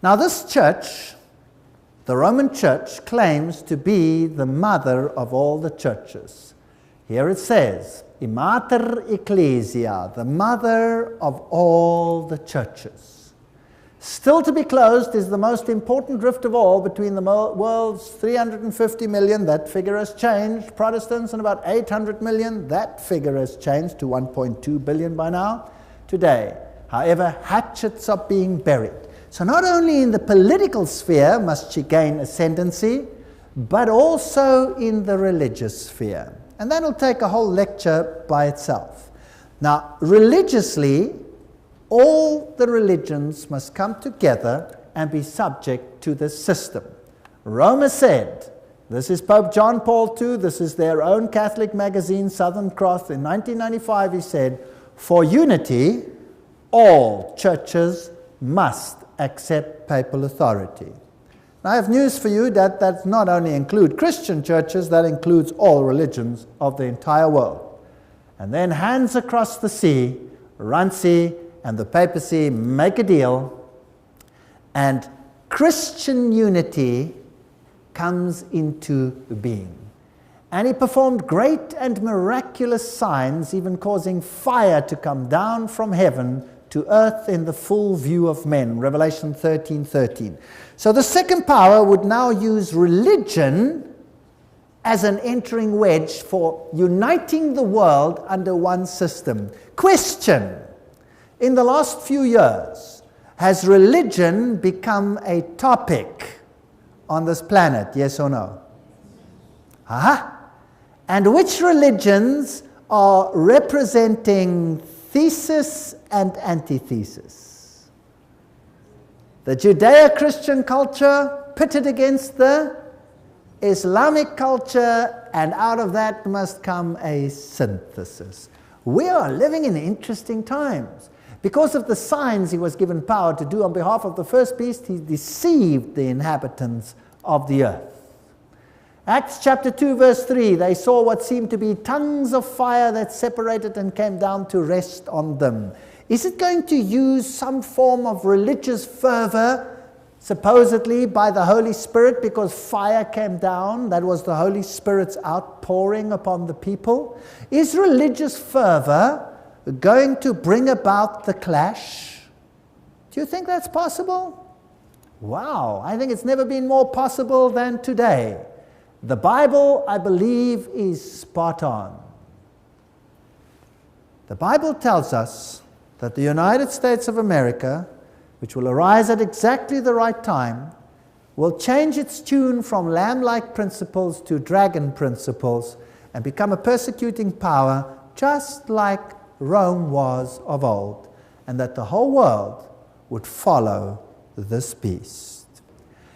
Now this church, the Roman Church, claims to be the mother of all the churches. Here it says, Mater Ecclesia, the mother of all the churches. Still to be closed is the most important rift of all between the world's 350 million, that figure has changed, Protestants, and about 800 million, that figure has changed to 1.2 billion by now, today. However, hatchets are being buried. So not only in the political sphere must she gain ascendancy, but also in the religious sphere. And that'll take a whole lecture by itself. Now, religiously, all the religions must come together and be subject to this system. Rome said, this is Pope John Paul II, this is their own Catholic magazine, Southern Cross. In 1995 he said, for unity, all churches must accept papal authority. Now I have news for you that does not only include Christian churches, that includes all religions of the entire world. And then hands across the sea, Ransi and the papacy make a deal, and Christian unity comes into being. And he performed great and miraculous signs, even causing fire to come down from heaven to earth in the full view of men, Revelation 13:13. So the second power would now use religion as an entering wedge for uniting the world under one system. Question: in the last few years, has religion become a topic on this planet, yes or no? And which religions are representing thesis and antithesis? The Judeo-Christian culture pitted against the Islamic culture, and out of that must come a synthesis. We are living in interesting times. Because of the signs he was given power to do on behalf of the first beast, he deceived the inhabitants of the earth. Acts chapter 2 verse 3, they saw what seemed to be tongues of fire that separated and came down to rest on them. Is it going to use some form of religious fervor, supposedly by the Holy Spirit, because fire came down? That was the Holy Spirit's outpouring upon the people. Is religious fervor going to bring about the clash? Do you think that's possible? Wow, I think it's never been more possible than today. The Bible, I believe, is spot on. The Bible tells us that the United States of America, which will arise at exactly the right time, will change its tune from lamb-like principles to dragon principles and become a persecuting power, just like Rome was of old, and that the whole world would follow this beast.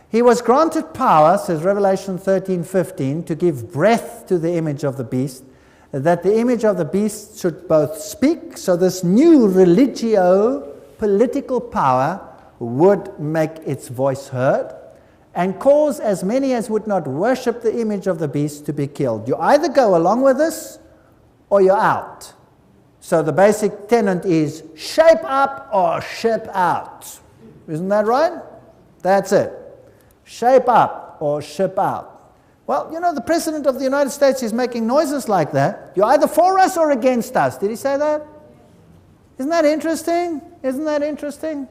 He was granted power, says Revelation 13:15, to give breath to the image of the beast, that the image of the beast should both speak, so this new religio-political power would make its voice heard, and cause as many as would not worship the image of the beast to be killed. You either go along with this, or you're out. So the basic tenet is shape up or ship out. Isn't that right? That's it. Shape up or ship out. Well, you know, the President of the United States is making noises like that. You're either for us or against us. Did he say that? Isn't that interesting? Isn't that interesting?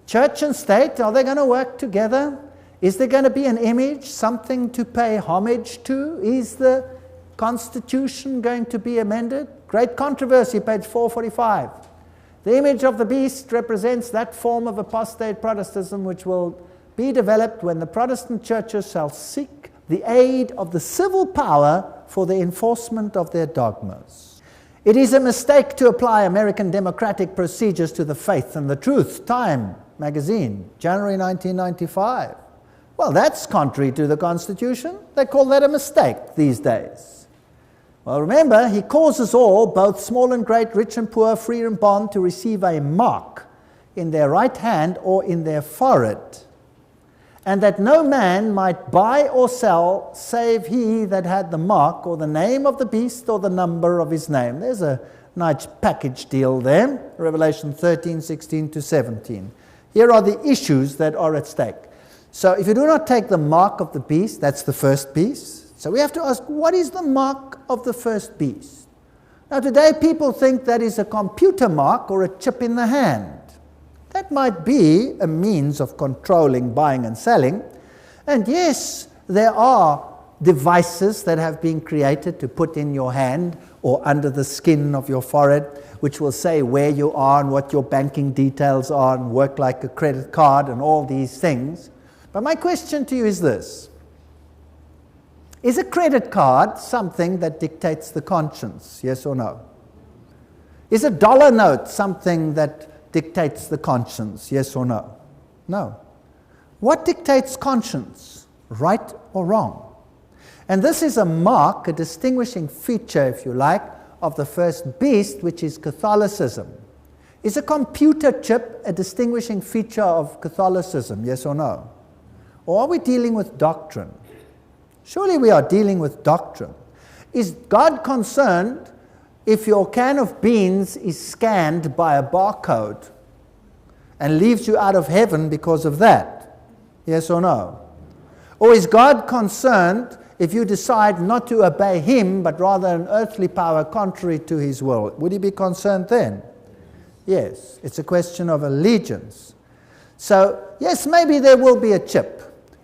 Church and state, are they going to work together? Is there going to be an image, something to pay homage to? Is the Constitution going to be amended? Great controversy, page 445. The image of the beast represents that form of apostate Protestantism which will be developed when the Protestant churches shall seek the aid of the civil power for the enforcement of their dogmas. It is a mistake to apply American democratic procedures to the faith and the truth. Time magazine, January 1995. Well, that's contrary to the Constitution. They call that a mistake these days. Well, remember, he causes all, both small and great, rich and poor, free and bond, to receive a mark in their right hand or in their forehead, and that no man might buy or sell save he that had the mark or the name of the beast or the number of his name. There's a nice package deal there, Revelation 13:16-17. Here are the issues that are at stake. So if you do not take the mark of the beast, that's the first beast. So we have to ask, what is the mark of the first beast? Now today people think that is a computer mark or a chip in the hand. That might be a means of controlling buying and selling. And yes, there are devices that have been created to put in your hand or under the skin of your forehead, which will say where you are and what your banking details are and work like a credit card and all these things. But my question to you is this. Is a credit card something that dictates the conscience? Yes or no? Is a dollar note something that dictates the conscience? Yes or no? No. What dictates conscience? Right or wrong? And this is a mark, a distinguishing feature, if you like, of the first beast, which is Catholicism. Is a computer chip a distinguishing feature of Catholicism? Yes or no? Or are we dealing with doctrine? Surely we are dealing with doctrine. Is God concerned if your can of beans is scanned by a barcode and leaves you out of heaven because of that? Yes or no? Or is God concerned if you decide not to obey him, but rather an earthly power contrary to his will? Would he be concerned then? Yes, it's a question of allegiance. So, yes, maybe there will be a chip.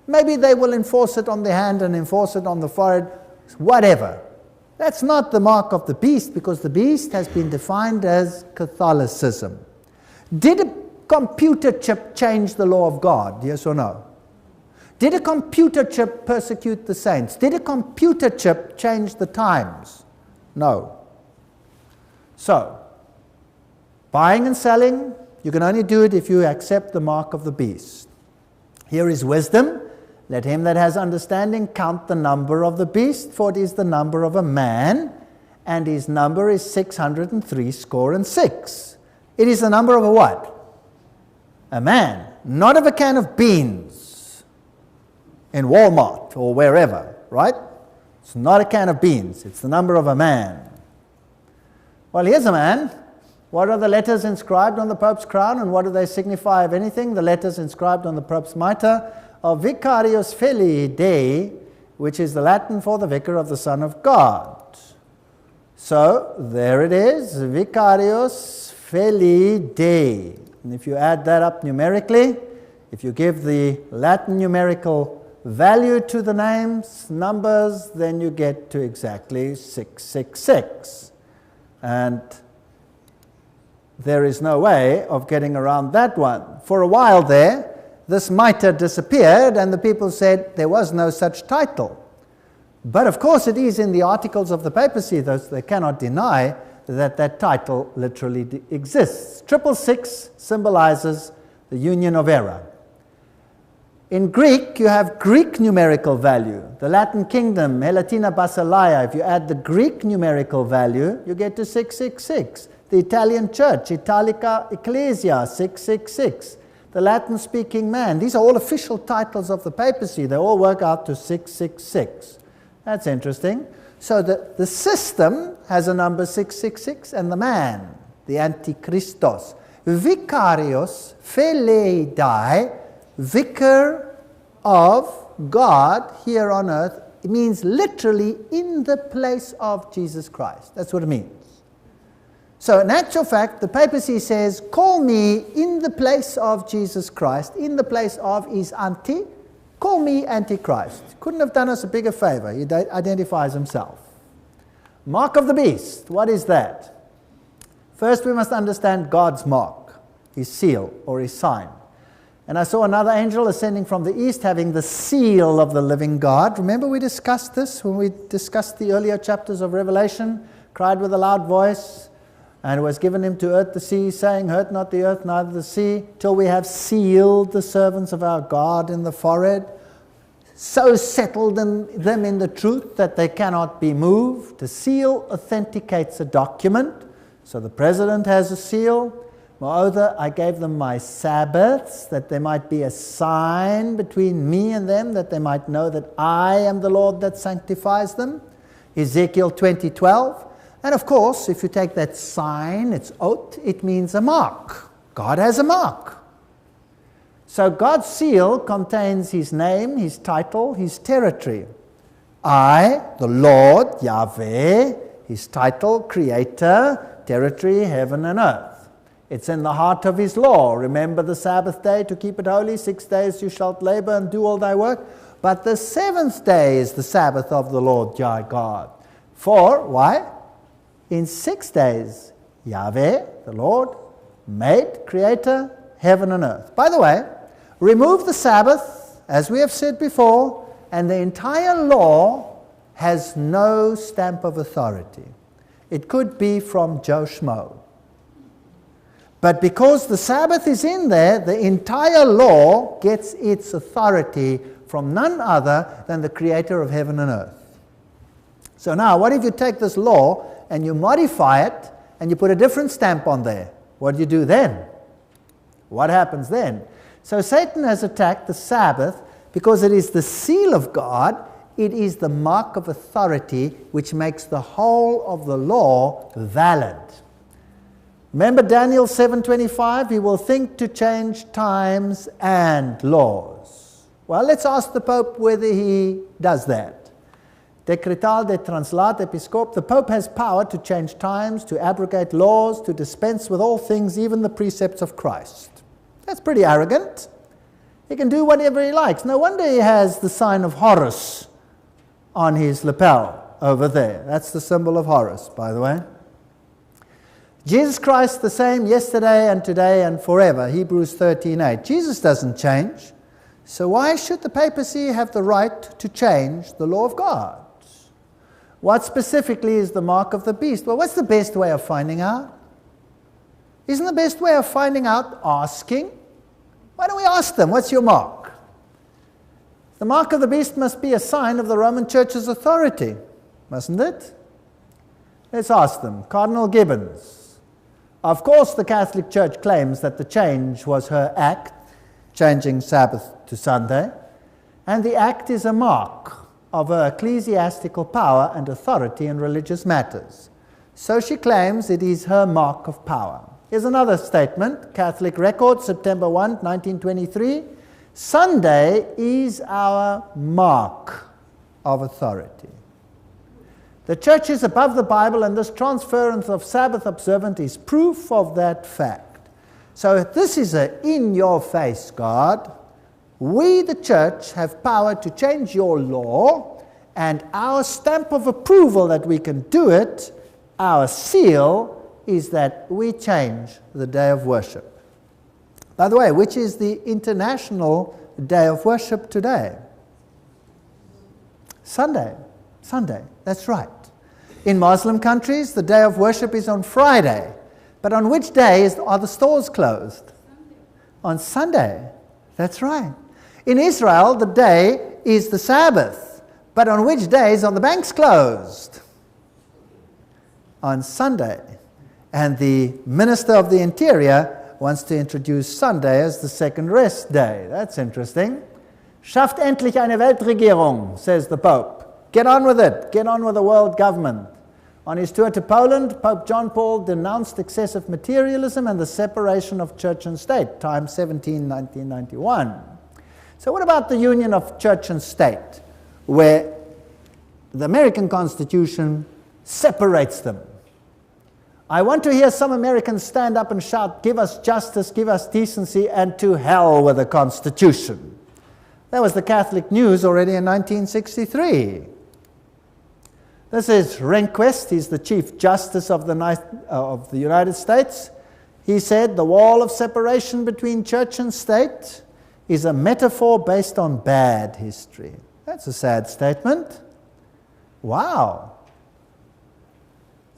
Maybe they will enforce it on the hand and enforce it on the forehead, whatever. That's not the mark of the beast, because the beast has been defined as Catholicism. Did a computer chip change the law of God? Yes or no? Did a computer chip persecute the saints? Did a computer chip change the times? No. So, buying and selling, you can only do it if you accept the mark of the beast. Here is wisdom. Let him that has understanding count the number of the beast, for it is the number of a man, and his number is 666. It is the number of a what? A man, not of a can of beans in Walmart or wherever, right? It's not a can of beans, it's the number of a man. Well, here's a man. What are the letters inscribed on the Pope's crown, and what do they signify, if anything? The letters inscribed on the Pope's mitre are Vicarius Filii Dei, which is the Latin for the Vicar of the Son of God. So, there it is, Vicarius Filii Dei. And if you add that up numerically, if you give the Latin numerical value to the names, numbers, then you get to exactly 666. And there is no way of getting around that one. For a while there, this mitre disappeared and the people said there was no such title. But of course it is in the articles of the papacy, though they cannot deny that that title literally exists. 666 symbolizes the union of era. In Greek, you have Greek numerical value. The Latin kingdom, Helatina Basileia, if you add the Greek numerical value, you get to 666. The Italian church, Italica Ecclesia, 666. The Latin-speaking man. These are all official titles of the papacy. They all work out to 666. That's interesting. So the system has a number 666, and the man, the Antichristos, Vicarius Filii Dei, vicar of God here on earth. It means literally in the place of Jesus Christ. That's what it means. So in actual fact, the papacy says, call me in the place of Jesus Christ, in the place of his anti, call me Antichrist. Couldn't have done us a bigger favor. He identifies himself. Mark of the beast, what is that? First we must understand God's mark, his seal or his sign. And I saw another angel ascending from the east having the seal of the living God. Remember we discussed this when we discussed the earlier chapters of Revelation, cried with a loud voice, and it was given him to hurt the sea, saying, hurt not the earth, neither the sea, till we have sealed the servants of our God in the forehead, so settled them in the truth that they cannot be moved. The seal authenticates a document. So the president has a seal. Moreover, I gave them my Sabbaths, that there might be a sign between me and them, that they might know that I am the Lord that sanctifies them. Ezekiel 20:12. And of course, if you take that sign, its oath, it means a mark. God has a mark. So God's seal contains his name, his title, his territory. I, the Lord, Yahweh, his title, creator, territory, heaven and earth. It's in the heart of his law. Remember the Sabbath day to keep it holy. 6 days you shalt labor and do all thy work. But the 7th day is the Sabbath of the Lord thy God. For, why? In 6 days, Yahweh, the Lord, made, creator, heaven and earth. By the way, remove the Sabbath, as we have said before, and the entire law has no stamp of authority. It could be from Joe Schmo. But because the Sabbath is in there, the entire law gets its authority from none other than the creator of heaven and earth. So now, what if you take this law and you modify it and you put a different stamp on there? What do you do then? What happens then? So Satan has attacked the Sabbath because it is the seal of God. It is the mark of authority which makes the whole of the law valid. Remember Daniel 7:25? He will think to change times and laws. Well, let's ask the Pope whether he does that. Decretal de translat episcop. The Pope has power to change times, to abrogate laws, to dispense with all things, even the precepts of Christ. That's pretty arrogant. He can do whatever he likes. No wonder he has the sign of Horus on his lapel over there. That's the symbol of Horus, by the way. Jesus Christ the same yesterday and today and forever. Hebrews 13:8. Jesus doesn't change. So why should the papacy have the right to change the law of God? What specifically is the mark of the beast? Well, what's the best way of finding out? Isn't the best way of finding out asking? Why don't we ask them, what's your mark? The mark of the beast must be a sign of the Roman Church's authority, mustn't it? Let's ask them. Cardinal Gibbons. Of course, the Catholic Church claims that the change was her act, changing Sabbath to Sunday, and the act is a mark of her ecclesiastical power and authority in religious matters. So she claims it is her mark of power. Here's another statement, Catholic Record, September 1, 1923. Sunday is our mark of authority. The Church is above the Bible, and this transference of Sabbath observance is proof of that fact. So this is an in-your-face God. We, the Church, have power to change your law, and our stamp of approval that we can do it, our seal, is that we change the day of worship. By the way, which is the international day of worship today? Sunday. Sunday, that's right. In Muslim countries, the day of worship is on Friday. But on which day are the stores closed? Sunday. On Sunday. That's right. In Israel, the day is the Sabbath. But on which days are the banks closed? On Sunday. And the Minister of the Interior wants to introduce Sunday as the second rest day. That's interesting. Schafft endlich eine Weltregierung, says the Pope. Get on with it. Get on with the world government. On his tour to Poland, Pope John Paul denounced excessive materialism and the separation of church and state, time 17, 1991. So what about the union of church and state, where the American Constitution separates them? I want to hear some Americans stand up and shout, give us justice, give us decency, and to hell with the Constitution. That was the Catholic News already in 1963. This is Rehnquist. He's the Chief Justice of the United States. He said, the wall of separation between church and state is a metaphor based on bad history. That's a sad statement. Wow.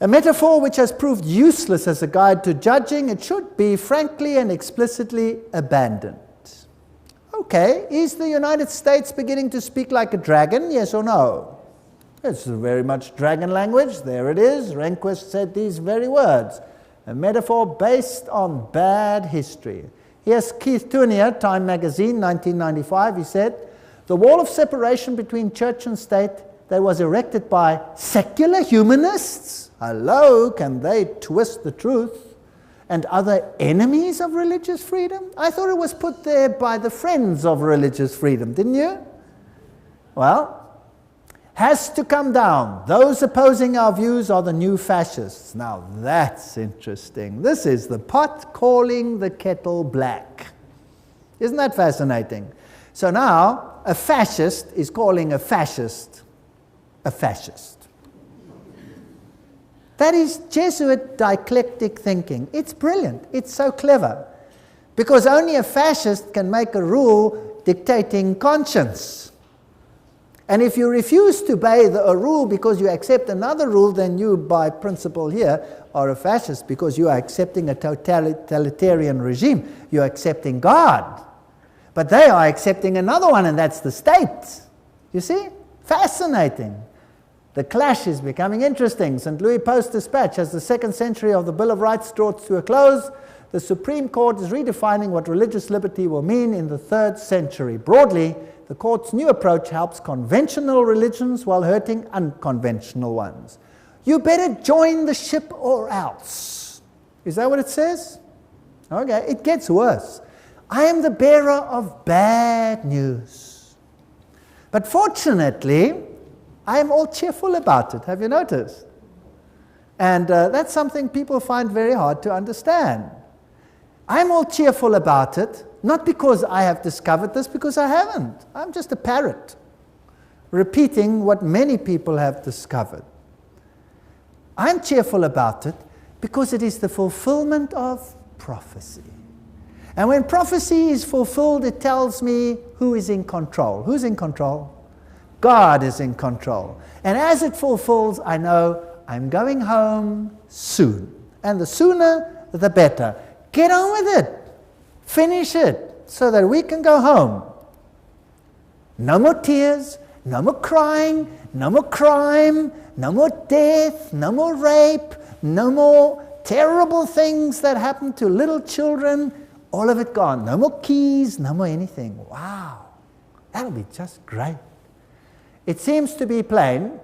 A metaphor which has proved useless as a guide to judging, it should be frankly and explicitly abandoned. Okay, is the United States beginning to speak like a dragon, yes or no? It's very much dragon language. There it is. Rehnquist said these very words. A metaphor based on bad history. Here's Keith Tournier, Time magazine, 1995. He said, the wall of separation between church and state that was erected by secular humanists, hello, can they twist the truth, and other enemies of religious freedom? I thought it was put there by the friends of religious freedom, didn't you? Well, has to come down. Those opposing our views are the new fascists. Now that's interesting. This is the pot calling the kettle black. Isn't that fascinating? So now a fascist is calling a fascist a fascist. That is Jesuit dialectic thinking. It's brilliant. It's so clever. Because only a fascist can make a rule dictating conscience. And if you refuse to obey a rule because you accept another rule, then you, by principle here, are a fascist because you are accepting a totalitarian regime. You're accepting God. But they are accepting another one, and that's the state. You see? Fascinating. The clash is becoming interesting. St. Louis Post-Dispatch, as the 2nd century of the Bill of Rights draws to a close, the Supreme Court is redefining what religious liberty will mean in the 3rd century. Broadly, the court's new approach helps conventional religions while hurting unconventional ones. You better join the ship or else. Is that what it says? Okay, it gets worse. I am the bearer of bad news. But fortunately, I am all cheerful about it. Have you noticed? And that's something people find very hard to understand. I'm all cheerful about it, not because I have discovered this, because I haven't. I'm just a parrot, repeating what many people have discovered. I'm cheerful about it because it is the fulfillment of prophecy. And when prophecy is fulfilled, it tells me who is in control. Who's in control? God is in control. And as it fulfills, I know I'm going home soon. And the sooner, the better. Get on with it. Finish it so that we can go home. No more tears, no more crying, no more crime, no more death, no more rape, no more terrible things that happen to little children. All of it gone. No more keys, no more anything. Wow. That'll be just great. It seems to be plain.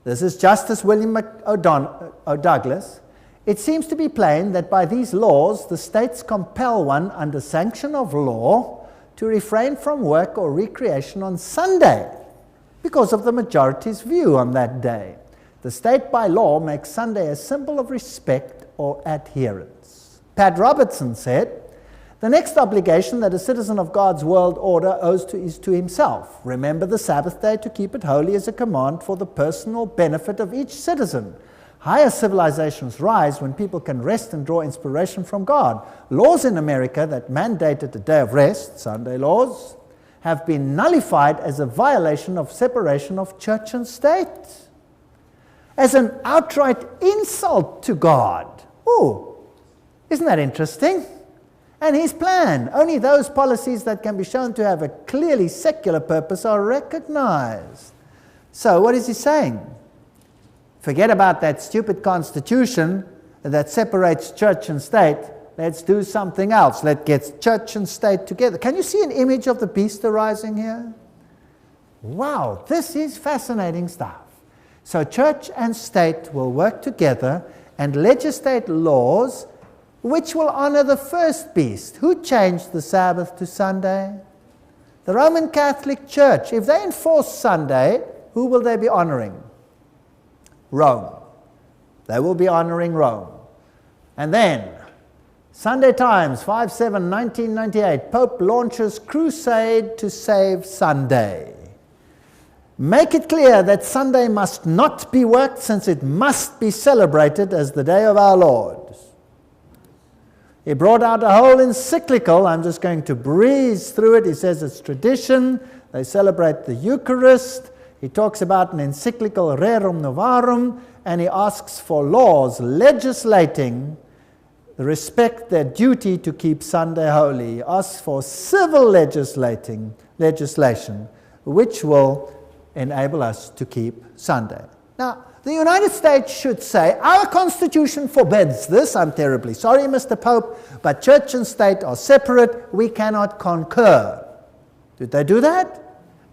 This is Justice William O'Douglas. It seems to be plain that by these laws, the states compel one under sanction of law to refrain from work or recreation on Sunday because of the majority's view on that day. The state by law makes Sunday a symbol of respect or adherence. Pat Robertson said, the next obligation that a citizen of God's world order owes is to himself. Remember the Sabbath day to keep it holy as a command for the personal benefit of each citizen. Higher civilizations rise when people can rest and draw inspiration from God. Laws in America that mandated a day of rest, Sunday laws, have been nullified as a violation of separation of church and state, as an outright insult to God. Oh, isn't that interesting? And his plan, only those policies that can be shown to have a clearly secular purpose are recognized. So what is he saying? Forget about that stupid constitution that separates church and state. Let's do something else. Let's get church and state together. Can you see an image of the beast arising here? Wow, this is fascinating stuff. So church and state will work together and legislate laws which will honor the first beast. Who changed the Sabbath to Sunday? The Roman Catholic Church. If they enforce Sunday, who will they be honoring? Rome. They will be honoring Rome. And then, Sunday Times, 5/7/1998, Pope launches crusade to save Sunday. Make it clear that Sunday must not be worked, since it must be celebrated as the day of our Lord. He brought out a whole encyclical. I'm just going to breeze through it. He says it's tradition. They celebrate the Eucharist. He talks about an encyclical, Rerum Novarum, and he asks for laws legislating the respect their duty to keep Sunday holy. He asks for civil legislation, which will enable us to keep Sunday. Now, the United States should say, our Constitution forbids this. I'm terribly sorry, Mr. Pope, but church and state are separate. We cannot concur. Did they do that?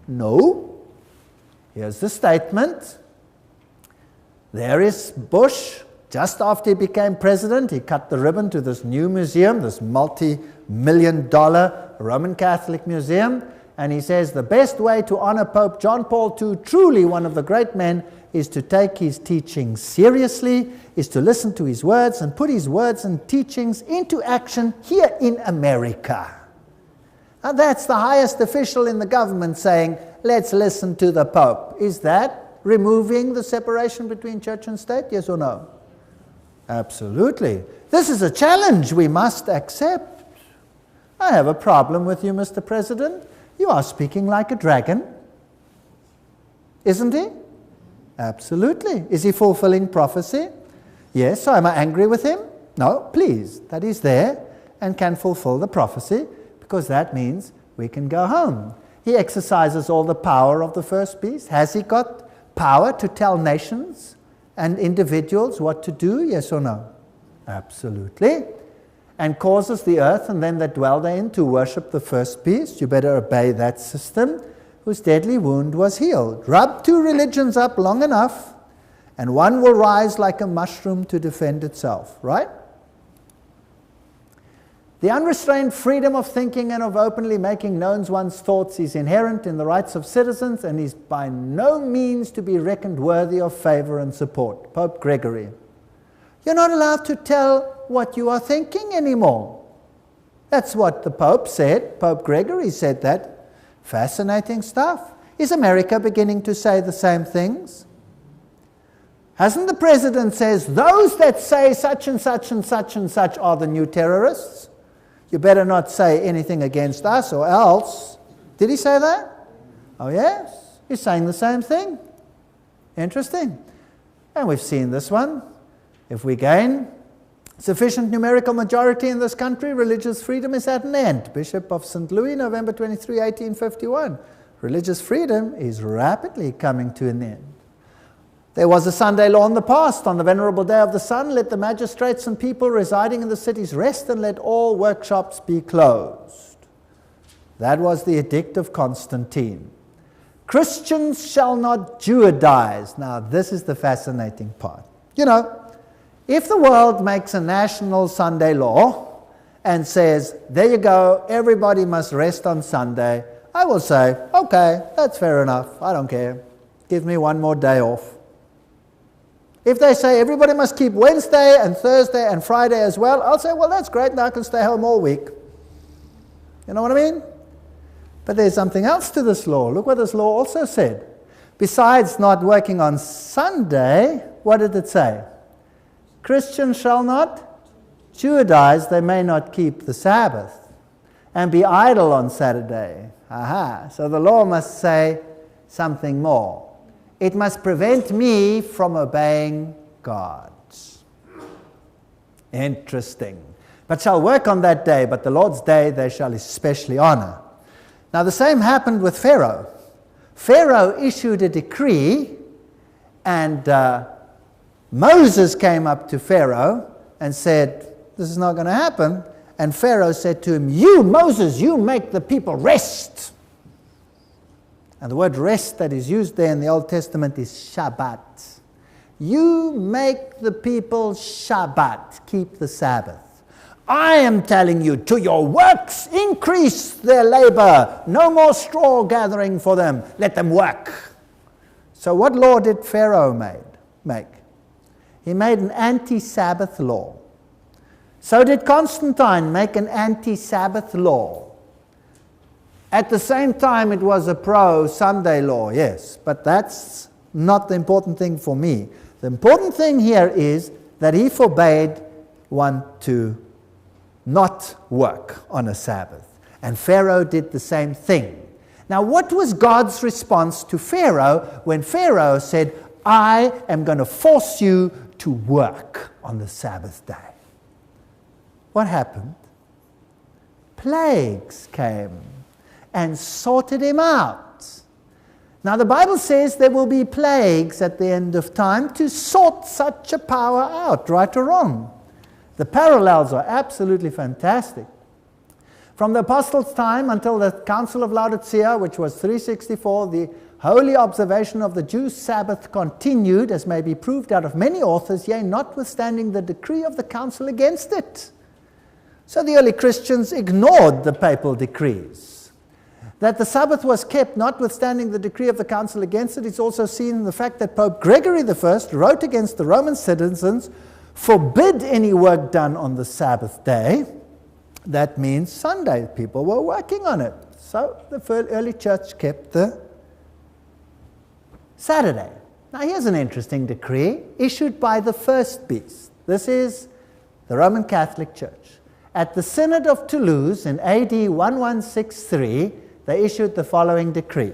No. Here's the statement. There is Bush. Just after he became president, he cut the ribbon to this new museum, this multi-million-dollar Roman Catholic museum, and he says the best way to honor Pope John Paul II, truly one of the great men, is to take his teachings seriously, is to listen to his words and put his words and teachings into action here in America. And that's the highest official in the government saying, let's listen to the Pope. Is that removing the separation between church and state? Yes or no? Absolutely. This is a challenge we must accept. I have a problem with you, Mr. President. You are speaking like a dragon. Isn't he? Absolutely. Is he fulfilling prophecy? Yes. So am I angry with him? No, please. That he's there and can fulfill the prophecy, because that means we can go home. He exercises all the power of the first beast. Has he got power to tell nations and individuals what to do? Yes or no? Absolutely. And causes the earth and them that dwell therein to worship the first beast. You better obey that system, whose deadly wound was healed. Rub two religions up long enough, and one will rise like a mushroom to defend itself, right? The unrestrained freedom of thinking and of openly making known one's thoughts is inherent in the rights of citizens and is by no means to be reckoned worthy of favor and support. Pope Gregory. You're not allowed to tell what you are thinking anymore. That's what the Pope said. Pope Gregory said that. Fascinating stuff. Is America beginning to say the same things? Hasn't the president says those that say such and such and such and such are the new terrorists? you better not say anything against us or else. Did he say that? Oh yes, he's saying the same thing. Interesting. And we've seen this one. If we gain sufficient numerical majority in this country, religious freedom is at an end. Bishop of St. Louis, November 23, 1851. Religious freedom is rapidly coming to an end. There was a Sunday law in the past. On the venerable day of the sun, let the magistrates and people residing in the cities rest, and let all workshops be closed. That was the edict of Constantine. Christians shall not Judaize. Now, this is the fascinating part. You know, if the world makes a national Sunday law and says, there you go, everybody must rest on Sunday, I will say, okay, that's fair enough. I don't care. Give me one more day off. If they say everybody must keep Wednesday and Thursday and Friday as well, I'll say, well, that's great. Now I can stay home all week. You know what I mean? But there's something else to this law. Look what this law also said. Besides not working on Sunday, what did it say? Christians shall not Judaize. They may not keep the Sabbath and be idle on Saturday. Aha. So the law must say something more. It must prevent me from obeying God. Interesting. But shall work on that day, but the Lord's day they shall especially honor. Now the same happened with Pharaoh. Pharaoh issued a decree, and Moses came up to Pharaoh and said, this is not going to happen. And Pharaoh said to him, you, Moses, you make the people rest. And the word rest that is used there in the Old Testament is Shabbat. You make the people Shabbat, keep the Sabbath. I am telling you, to your works increase their labor. No more straw gathering for them. Let them work. So what law did Pharaoh make? He made an anti-Sabbath law. So did Constantine make an anti-Sabbath law. At the same time, it was a pro-Sunday law, yes, but that's not the important thing for me. The important thing here is that he forbade one to not work on a Sabbath. And Pharaoh did the same thing. Now, what was God's response to Pharaoh when Pharaoh said, I am going to force you to work on the Sabbath day? What happened? Plagues came and sorted him out. Now the Bible says there will be plagues at the end of time to sort such a power out, right or wrong. The parallels are absolutely fantastic. From the apostles' time until the Council of Laodicea, which was 364, the holy observation of the Jews' Sabbath continued, as may be proved out of many authors, yea, notwithstanding the decree of the council against it. So the early Christians ignored the papal decrees. That the Sabbath was kept, notwithstanding the decree of the council against it, is also seen in the fact that Pope Gregory I wrote against the Roman citizens, forbid any work done on the Sabbath day. That means Sunday. People were working on it. So the early church kept the Saturday. Now here's an interesting decree issued by the first beast. This is the Roman Catholic Church. At the Synod of Toulouse in AD 1163, they issued the following decree.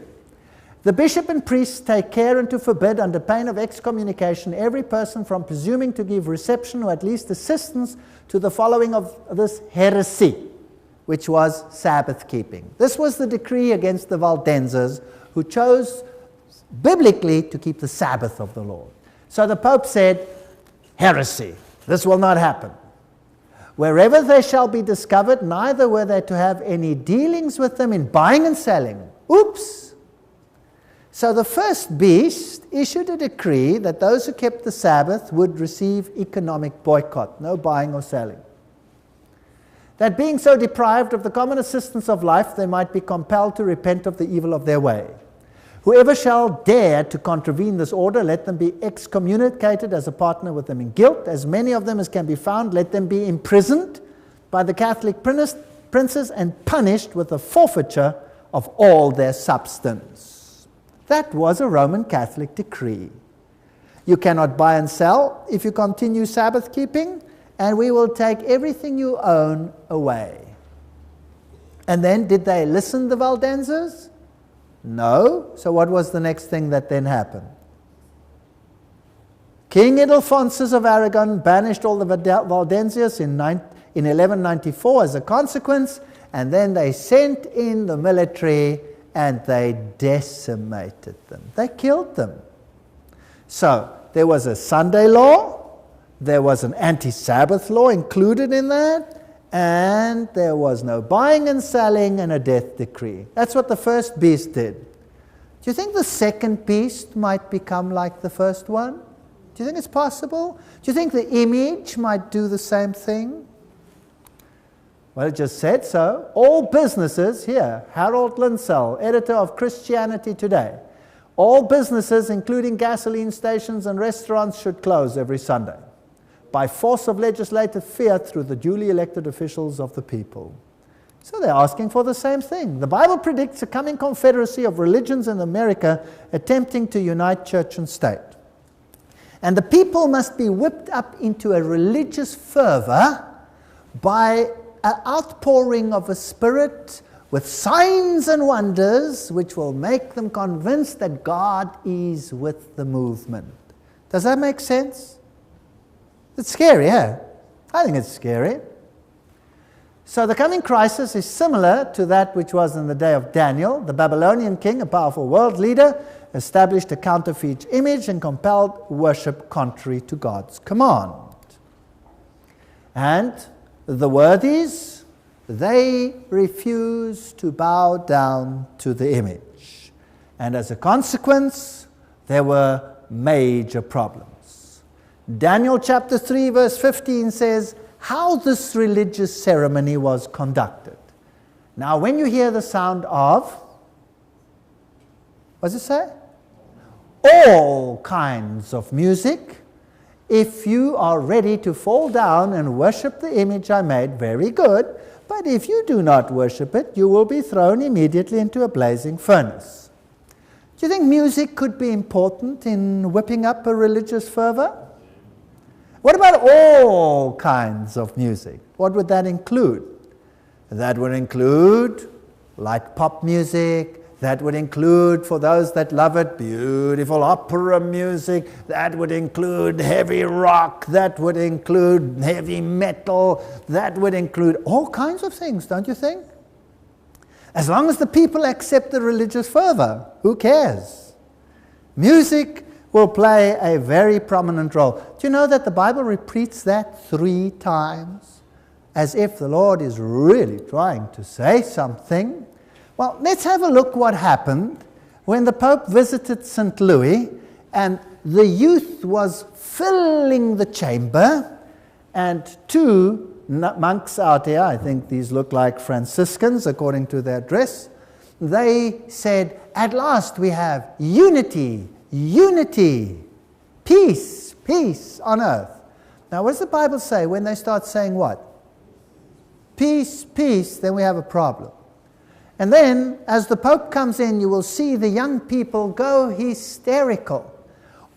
The bishop and priests take care and to forbid, under pain of excommunication, every person from presuming to give reception or at least assistance to the following of this heresy, which was Sabbath keeping. This was the decree against the Waldenses, who chose biblically to keep the Sabbath of the Lord. So the Pope said, heresy, this will not happen. Wherever they shall be discovered, neither were they to have any dealings with them in buying and selling. Oops! So the first beast issued a decree that those who kept the Sabbath would receive economic boycott, no buying or selling. That being so deprived of the common assistance of life, they might be compelled to repent of the evil of their way. Whoever shall dare to contravene this order, let them be excommunicated as a partner with them in guilt. As many of them as can be found, let them be imprisoned by the Catholic princes and punished with the forfeiture of all their substance. That was a Roman Catholic decree. You cannot buy and sell if you continue Sabbath keeping, and we will take everything you own away. And then did they listen, the Waldenses? No. So what was the next thing that then happened? King Ildefonsus of Aragon banished all the Waldensians in 1194 as a consequence, and then they sent in the military and they decimated them. They killed them. So there was a Sunday law, there was an anti-Sabbath law included in that, and there was no buying and selling and a death decree. That's what the first beast did. Do you think the second beast might become like the first one? Do you think it's possible? Do you think the image might do the same thing? Well, it just said so. All businesses, here, Harold Linsell, editor of Christianity Today, all businesses, including gasoline stations and restaurants, should close every Sunday by force of legislative fiat through the duly elected officials of the people. So they're asking for the same thing. The Bible predicts a coming confederacy of religions in America attempting to unite church and state. And the people must be whipped up into a religious fervor by an outpouring of a spirit with signs and wonders which will make them convinced that God is with the movement. Does that make sense? It's scary, eh? I think it's scary. So the coming crisis is similar to that which was in the day of Daniel. The Babylonian king, a powerful world leader, established a counterfeit image and compelled worship contrary to God's command. And the worthies, they refused to bow down to the image. And as a consequence, there were major problems. Daniel chapter 3 verse 15 says how this religious ceremony was conducted. Now when you hear the sound of, what does it say? All kinds of music. If you are ready to fall down and worship the image I made, very good. But if you do not worship it, you will be thrown immediately into a blazing furnace. Do you think music could be important in whipping up a religious fervor? What about all kinds of music? What would that include? That would include light pop music. That would include, for those that love it, beautiful opera music. That would include heavy rock. That would include heavy metal. That would include all kinds of things, don't you think? As long as the people accept the religious fervor, who cares? Music will play a very prominent role. Do you know that the Bible repeats that 3 times? As if the Lord is really trying to say something. Well, let's have a look what happened when the Pope visited St. Louis and the youth was filling the chamber, and 2 monks out here, I think these look like Franciscans according to their dress, they said, at last we have unity, unity, peace, peace on earth. Now what does the Bible say when they start saying what? Peace, peace, then we have a problem. And then, as the Pope comes in, you will see the young people go hysterical.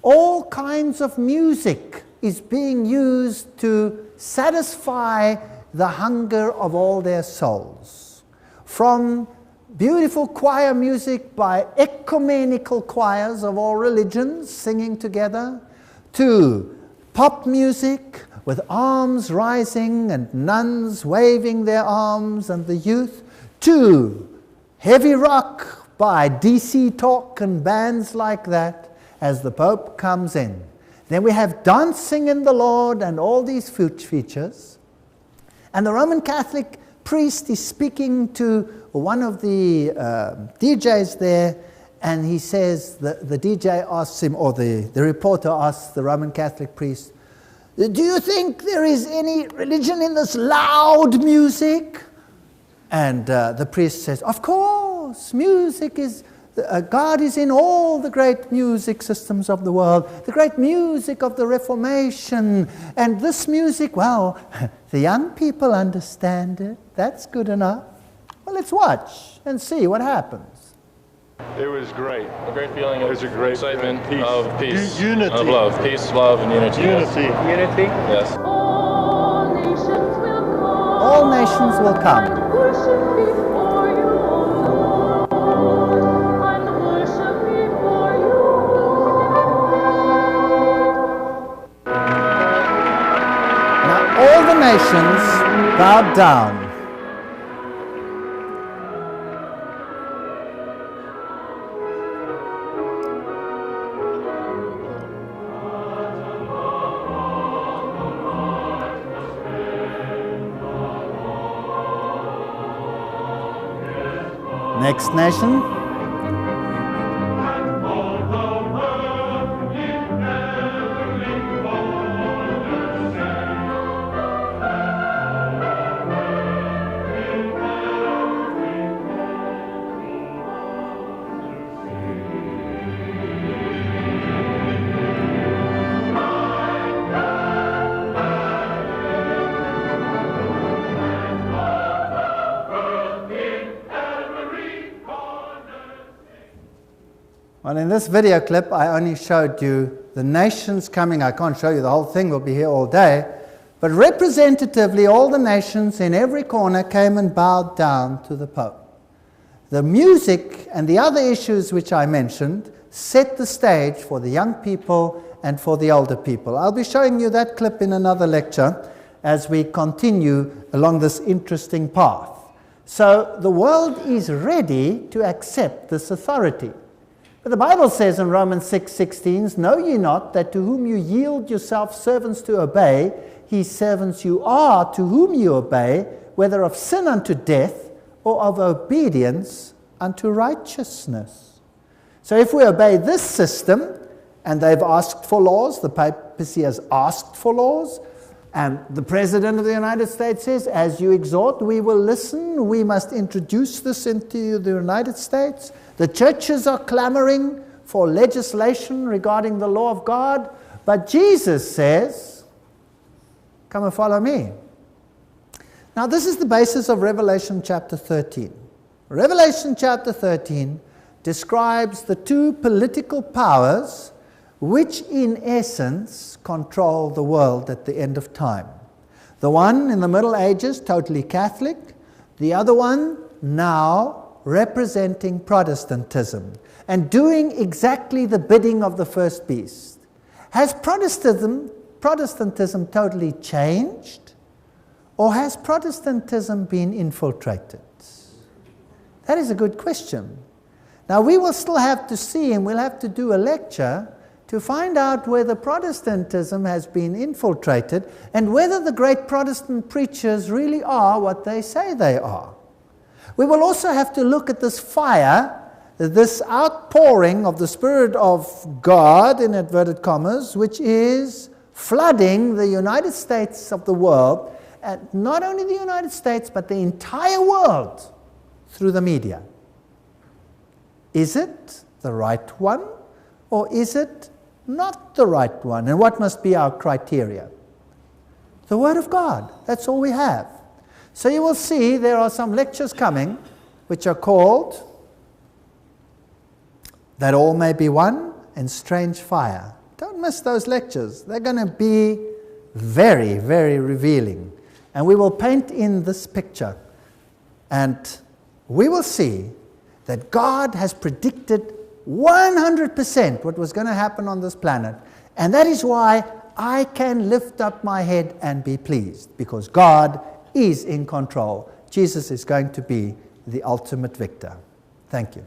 All kinds of music is being used to satisfy the hunger of all their souls. From beautiful choir music by ecumenical choirs of all religions singing together, to pop music with arms rising and nuns waving their arms and the youth, to heavy rock by DC Talk and bands like that as the Pope comes in. Then we have dancing in the Lord and all these features. And the Roman Catholic priest is speaking to one of the DJs there, and he says, the DJ asks him, or the reporter asks the Roman Catholic priest, do you think there is any religion in this loud music? And the priest says, of course, music is, God is in all the great music systems of the world, the great music of the Reformation. And this music, well, the young people understand it. That's good enough. Well, let's watch and see what happens. It was great. A great feeling of excitement, peace. of peace, Unity. of love. Peace, love, and unity. Unity. Unity. Yes. All nations will come. Worship before all the nations bowed down. Next nation. Well, in this video clip, I only showed you the nations coming. I can't show you the whole thing, we'll be here all day. But representatively, all the nations in every corner came and bowed down to the Pope. The music and the other issues which I mentioned set the stage for the young people and for the older people. I'll be showing you that clip in another lecture as we continue along this interesting path. So the world is ready to accept this authority. But the Bible says in Romans 6:16, "Know ye not that to whom you yield yourselves servants to obey, his servants you are to whom you obey, whether of sin unto death or of obedience unto righteousness." So if we obey this system, and they've asked for laws, the papacy has asked for laws, and the President of the United States says, as you exhort, we will listen, we must introduce this into the United States. The churches are clamoring for legislation regarding the law of God, but Jesus says, come and follow me. Now this is the basis of Revelation chapter 13. Revelation chapter 13 describes the two political powers which in essence control the world at the end of time. The one in the Middle Ages, totally Catholic, the other one now representing Protestantism and doing exactly the bidding of the first beast. Has Protestantism totally changed, or has Protestantism been infiltrated? That is a good question. Now we will still have to see, and we'll have to do a lecture to find out whether Protestantism has been infiltrated and whether the great Protestant preachers really are what they say they are. We will also have to look at this fire, this outpouring of the Spirit of God, in inverted commas, which is flooding the United States of the world, and not only the United States, but the entire world through the media. Is it the right one, or is it not the right one? And what must be our criteria? The Word of God. That's all we have. So you will see there are some lectures coming which are called That All May Be One and Strange Fire. Don't miss those lectures. They're going to be very, very revealing. And we will paint in this picture. And we will see that God has predicted 100% what was going to happen on this planet. And that is why I can lift up my head and be pleased, because God is in control. Jesus is going to be the ultimate victor. Thank you.